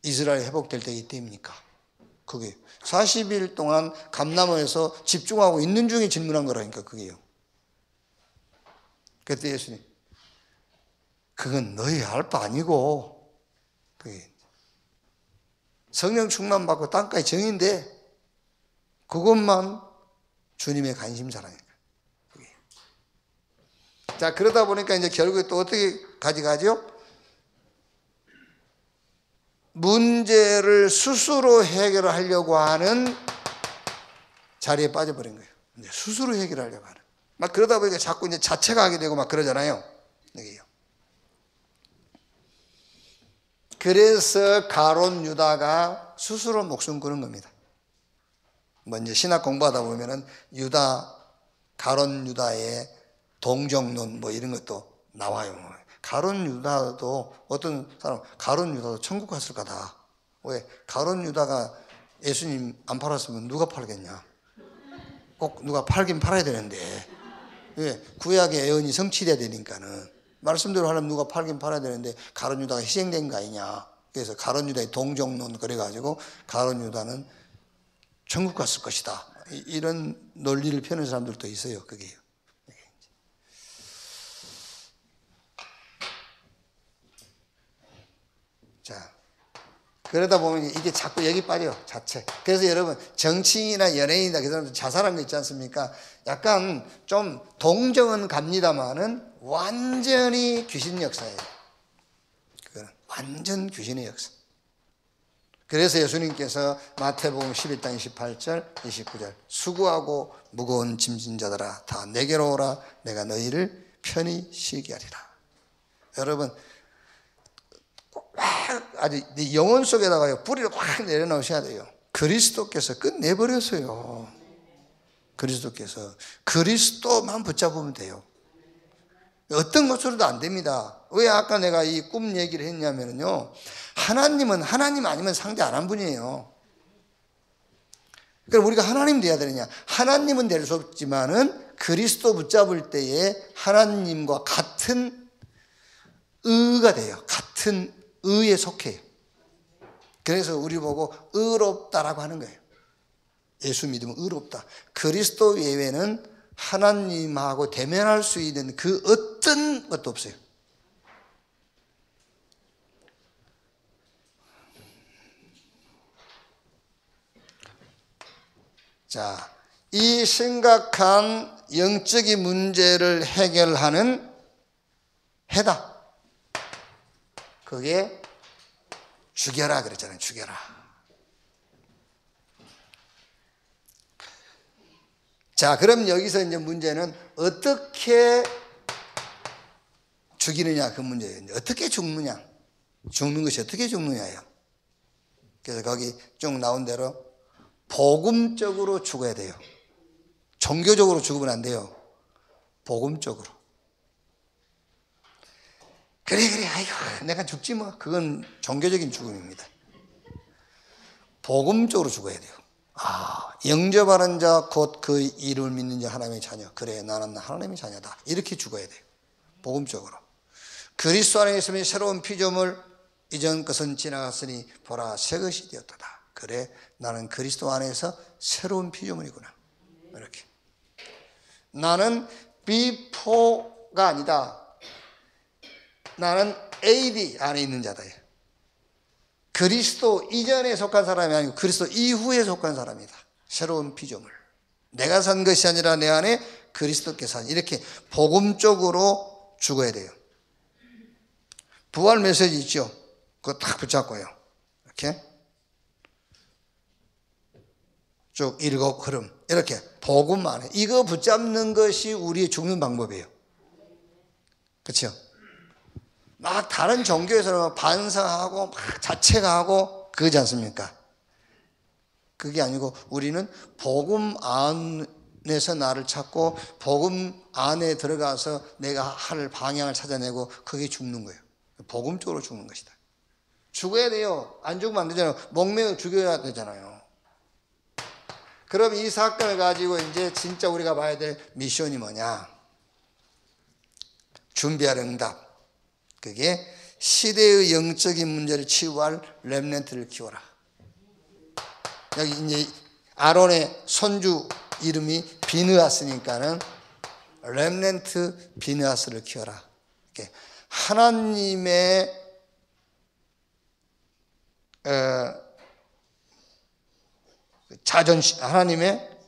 이스라엘 회복될 때 이때입니까? 그게 40일 동안 감람원에서 집중하고 있는 중에 질문한 거라니까. 그게요. 그때 예수님 그건 너희 할 바 아니고, 그게 성령 충만 받고 땅까지 정인데 그것만 주님의 관심사라니까. 그게. 자, 그러다 보니까 이제 결국에 또 어떻게 가져가죠? 문제를 스스로 해결하려고 하는 자리에 빠져버린 거예요. 이제 스스로 해결하려고 하는. 막 그러다 보니까 자꾸 이제 자책을 하게 되고 막 그러잖아요. 여기요. 그래서 가룟 유다가 스스로 목숨 끊은 겁니다. 뭐 이제 신학 공부하다 보면은 가룟 유다의 동정론 뭐 이런 것도 나와요. 가룟 유다도 어떤 사람 가룟 유다도 천국 갔을 거다. 왜? 가룟 유다가 예수님 안 팔았으면 누가 팔겠냐? 꼭 누가 팔긴 팔아야 되는데. 왜? 구약의 예언이 성취돼야 되니까는. 말씀대로 하려면 누가 팔긴 팔아야 되는데 가룟 유다가 희생된 거 아니냐. 그래서 가룟 유다의 동정론 그래가지고 가룟 유다는 천국 갔을 것이다. 이런 논리를 펴는 사람들도 있어요. 그게요. 자, 그러다 보면 이게 자꾸 여기 빠져요. 자책. 그래서 여러분 정치인이나 연예인이나 그 사람들 자살한 거 있지 않습니까? 약간 좀 동정은 갑니다만은 완전히 귀신 역사예요. 그건 완전 귀신의 역사. 그래서 예수님께서 마태복음 11장 28절 29절 수고하고 무거운 짐진 자들아 다 내게로 오라 내가 너희를 편히 쉬게 하리라. 여러분 아주 영혼 속에다가 뿌리를 확 내려놓으셔야 돼요. 그리스도께서 끝내버렸어요. 그리스도께서 그리스도만 붙잡으면 돼요. 어떤 것으로도 안 됩니다. 왜 아까 내가 이 꿈 얘기를 했냐면요, 하나님은 하나님 아니면 상대 안 한 분이에요. 그럼 우리가 하나님 돼야 되느냐? 하나님은 될 수 없지만은 그리스도 붙잡을 때에 하나님과 같은 의가 돼요. 같은 의에 속해요. 그래서 우리 보고 의롭다라고 하는 거예요. 예수 믿으면 의롭다. 그리스도 외에는 하나님하고 대면할 수 있는 그 어떤 것도 없어요. 자, 이 심각한 영적인 문제를 해결하는 해답. 그게 죽여라 그랬잖아요. 죽여라. 자, 그럼 여기서 이제 문제는 어떻게 죽이느냐 그 문제예요. 어떻게 죽느냐. 죽는 것이 어떻게 죽느냐예요. 그래서 거기 쭉 나온 대로 복음적으로 죽어야 돼요. 종교적으로 죽으면 안 돼요. 복음적으로. 그래 아이고 내가 죽지 뭐. 그건 종교적인 죽음입니다. 복음적으로 죽어야 돼요. 영접하는 자 곧 그 이름을 믿는 자 하나님의 자녀. 그래 나는 하나님의 자녀다. 이렇게 죽어야 돼요. 복음적으로. 그리스도 안에 있으면 새로운 피조물 이전 것은 지나갔으니 보라 새 것이 되었도다. 그래 나는 그리스도 안에서 새로운 피조물이구나. 이렇게. 나는 before가 아니다. 나는 AD 안에 있는 자다. 그리스도 이전에 속한 사람이 아니고 그리스도 이후에 속한 사람이다. 새로운 피조물. 내가 산 것이 아니라 내 안에 그리스도께서 산. 이렇게 복음적으로 죽어야 돼요. 부활 메시지 있죠. 그거 딱 붙잡고요. 이렇게 쭉 일곱 흐름 이렇게 복음 안에 이거 붙잡는 것이 우리의 죽는 방법이에요. 그렇죠? 막 다른 종교에서는 반성하고 막 자책하고 그러지 않습니까? 그게 아니고 우리는 복음 안에서 나를 찾고 복음 안에 들어가서 내가 할 방향을 찾아내고 그게 죽는 거예요. 복음적으로 죽는 것이다. 죽어야 돼요. 안 죽으면 안 되잖아요. 목매어 죽여야 되잖아요. 그럼 이 사건을 가지고 이제 진짜 우리가 봐야 될 미션이 뭐냐? 준비할 응답. 그게 시대의 영적인 문제를 치유할 렘넌트를 키워라. 여기 이제 아론의 손주 이름이 비느하스니까는 렘넌트 비느하스를 키워라. 이렇게 하나님의 자존심, 하나님의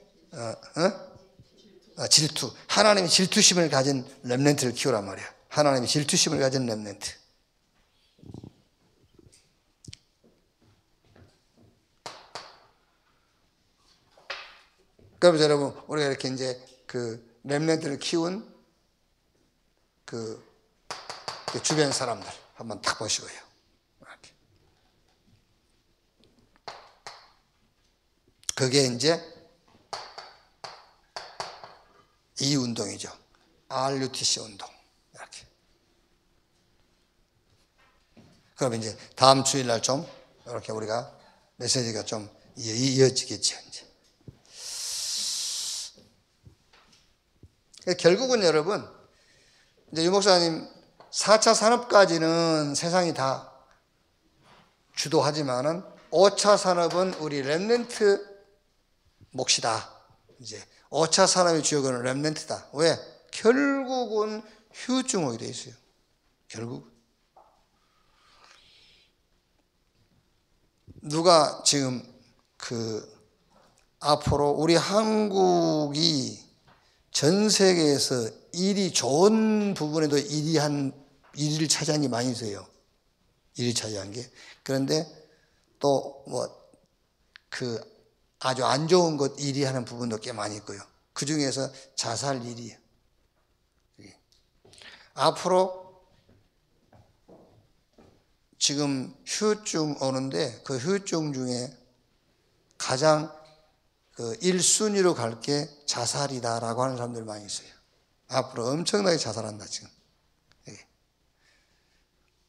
질투, 하나님의 질투심을 가진 렘넌트를 키우란 말이야. 하나님의 질투심을 가진 렘넌트. 그래서 여러분, 우리가 이렇게 이제 그 렘넌트를 키운 그 주변 사람들 한번 딱 보시고요. 그게 이제 이 운동이죠. RUTC 운동. 이렇게. 그럼 이제 다음 주일날 좀 이렇게 우리가 메시지가 좀 이어지겠죠. 이제. 결국은 여러분, 이제 유 목사님 4차 산업까지는 세상이 다 주도하지만은 5차 산업은 우리 렘넌트 몫이다. 이제 5차 산업의 주역은 렘넌트다. 왜? 결국은 후유증 오게 돼 있어요. 결국 누가 지금 앞으로 우리 한국이 전 세계에서 일이 좋은 부분에도 1위를 차지한 게 많이 있어요. 1위 차지한 게. 그런데 또 아주 안 좋은 것 1위 하는 부분도 꽤 많이 있고요. 그 중에서 자살 1위예요. 앞으로 지금 후유증 오는데 그 후유증 중에 가장 1순위로 갈 게 자살이다라고 하는 사람들 많이 있어요. 앞으로 엄청나게 자살한다 지금.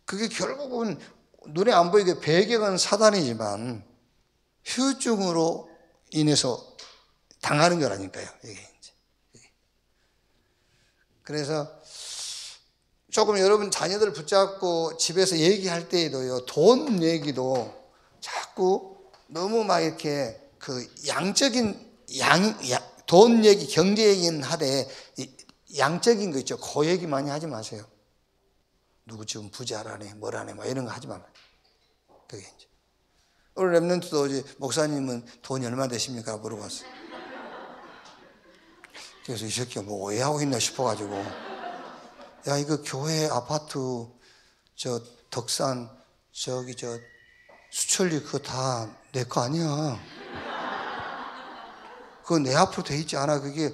그게 결국은 눈에 안 보이게 배경은 사단이지만 후유증으로 인해서 당하는 거라니까요. 이게. 그래서 조금 여러분 자녀들 붙잡고 집에서 얘기할 때에도요, 돈 얘기도 자꾸 너무 막 이렇게 양적인 돈 얘기, 경제 얘기는 하되 양적인 거 있죠. 그 얘기 많이 하지 마세요. 누구 지금 부자라네, 뭐라네, 뭐 이런 거 하지 말아요. 그게 이제. 오늘 렘넌트도 어제 목사님은 돈이 얼마 되십니까? 물어봤어요. 그래서 이 새끼가 뭐 오해하고 있나 싶어가지고, 야, 이거 교회 아파트, 덕산, 수천리 그거 다 내 거 아니야. 그거 내 앞으로 돼 있지 않아. 그게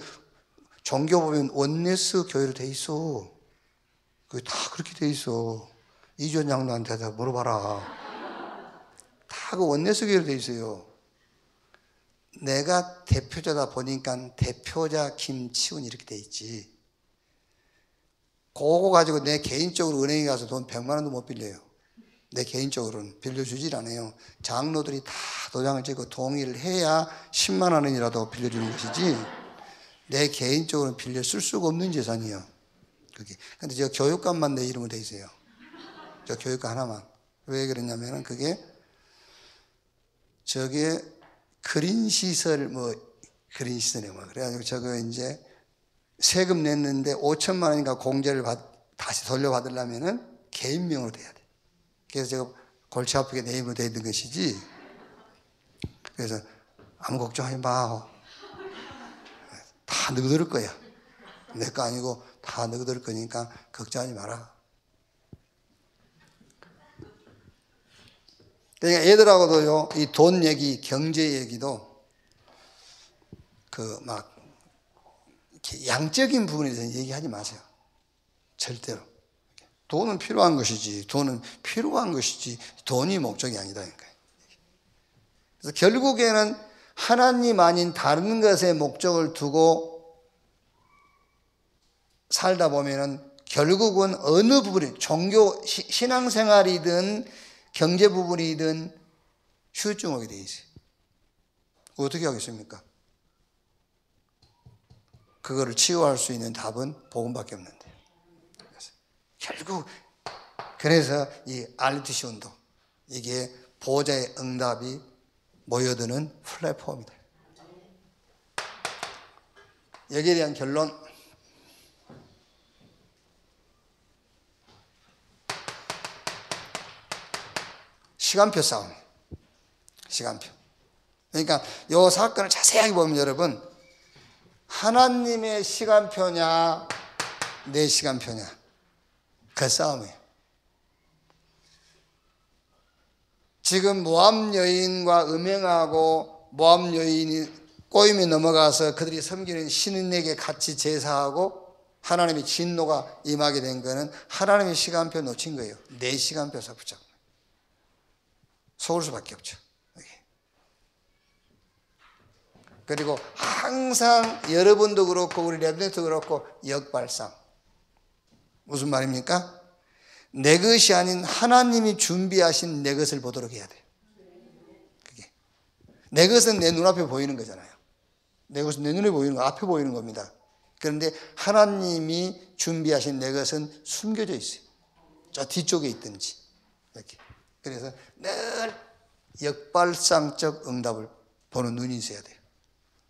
종교 보면 원네스 교회로 돼 있어. 그게 다 그렇게 돼 있어. 이전 양로한테 다 물어봐라. 다 그 원네스 교회로 돼 있어요. 내가 대표자다 보니까 대표자 김치훈 이렇게 돼 있지. 그거 가지고 내 개인적으로 은행에 가서 돈 100만 원도 못 빌려요. 내 개인적으로는 빌려주질 않아요. 장로들이 다 도장을 찍고 동의를 해야 10만 원이라도 빌려주는 것이지 내 개인적으로는 빌려 쓸 수가 없는 재산이에요. 그게. 근데 저 교육관만 내 이름으로 돼 있어요. 저 교육관 하나만. 왜 그러냐면은 저게 그린시설 그린시설이 그래가지고 저거 이제 세금 냈는데 5천만 원인가 공제를 다시 돌려받으려면은 개인명으로 돼야 돼. 그래서 제가 골치 아프게 내 이름으로 돼 있는 것이지. 그래서 아무 걱정하지 마. 다 너가 들을 거야. 내 거 아니고 다 너가 들을 거니까 걱정하지 마라. 그러니까 애들하고도요, 이 돈 얘기, 경제 얘기도 양적인 부분에 대해서 얘기하지 마세요. 절대로. 돈은 필요한 것이지, 돈이 목적이 아니다니까요. 그래서 결국에는 하나님 아닌 다른 것에 목적을 두고 살다 보면은 결국은 어느 부분이, 종교, 신앙생활이든 경제 부분이든 후유증 오게 돼 있어요. 어떻게 하겠습니까? 그거를 치유할 수 있는 답은 복음밖에 없는데. 결국 그래서 이 RUTC 운동, 이게 보호자의 응답이 모여드는 플랫폼이다. 여기에 대한 결론, 시간표 싸움. 시간표. 그러니까 이 사건을 자세하게 보면 여러분, 하나님의 시간표냐 내 시간표냐, 그 싸움이에요. 지금 모압 여인과 음행하고 모압 여인이 꼬임에 넘어가서 그들이 섬기는 신에게 같이 제사하고 하나님의 진노가 임하게 된 거는 하나님의 시간표 놓친 거예요. 내 시간표에서 붙잡고 속을 수밖에 없죠. 그리고 항상 여러분도 그렇고 우리 랩런트도 그렇고 역발상. 무슨 말입니까? 내 것이 아닌 하나님이 준비하신 내 것을 보도록 해야 돼요. 그게. 내 것은 내 눈앞에 보이는 거잖아요. 내 것은 내 눈에 보이는 거, 앞에 보이는 겁니다. 그런데 하나님이 준비하신 내 것은 숨겨져 있어요. 저 뒤쪽에 있든지. 이렇게. 그래서 늘 역발상적 응답을 보는 눈이 있어야 돼요.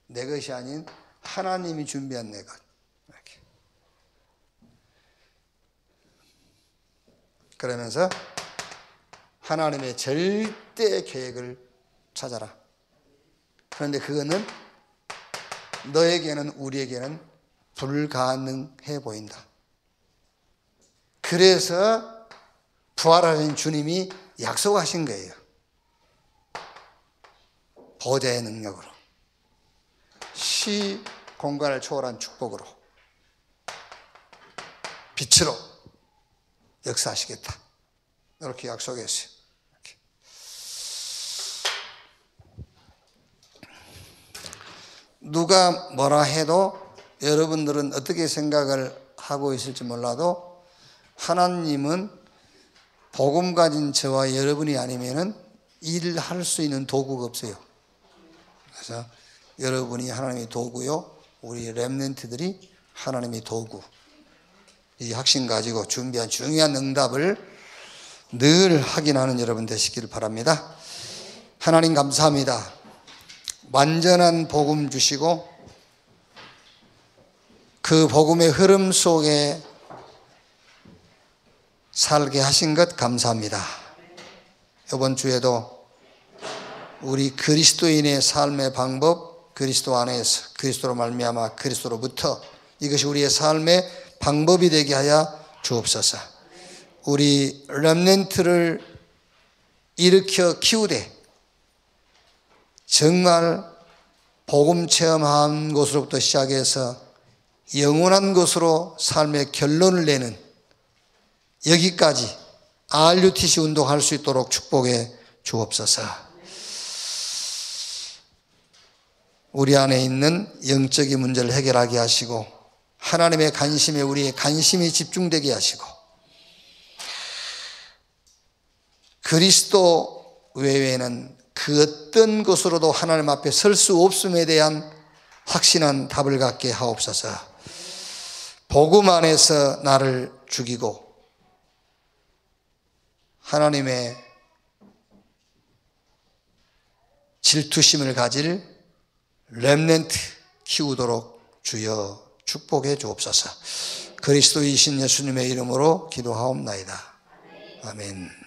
내 것이 아닌 하나님이 준비한 내 것. 이렇게. 그러면서 하나님의 절대 계획을 찾아라. 그런데 그거는 너에게는, 우리에게는 불가능해 보인다. 그래서 부활하신 주님이 약속하신 거예요. 보좌의 능력으로, 시 공간을 초월한 축복으로, 빛으로 역사하시겠다. 이렇게 약속했어요. 이렇게. 누가 뭐라 해도 여러분들은 어떻게 생각을 하고 있을지 몰라도 하나님은 복음 가진 저와 여러분이 아니면은 일을 할 수 있는 도구가 없어요. 그래서 여러분이 하나님의 도구요, 우리 렘넌트들이 하나님의 도구. 이 확신 가지고 준비한 중요한 응답을 늘 확인하는 여러분 되시기를 바랍니다. 하나님 감사합니다. 완전한 복음 주시고 그 복음의 흐름 속에 살게 하신 것 감사합니다. 이번 주에도 우리 그리스도인의 삶의 방법, 그리스도 안에서, 그리스도로 말미암아 그리스도로부터, 이것이 우리의 삶의 방법이 되게 하여 주옵소서. 우리 렘넌트를 일으켜 키우되 정말 복음 체험한 곳으로부터 시작해서 영원한 것으로 삶의 결론을 내는 여기까지 RUTC 운동할 수 있도록 축복해 주옵소서. 우리 안에 있는 영적인 문제를 해결하게 하시고 하나님의 관심에 우리의 관심이 집중되게 하시고 그리스도 외에는 그 어떤 것으로도 하나님 앞에 설 수 없음에 대한 확신한 답을 갖게 하옵소서. 복음 안에서 나를 죽이고 하나님의 질투심을 가질 렘넌트 키우도록 주여 축복해 주옵소서. 그리스도이신 예수님의 이름으로 기도하옵나이다. 아멘.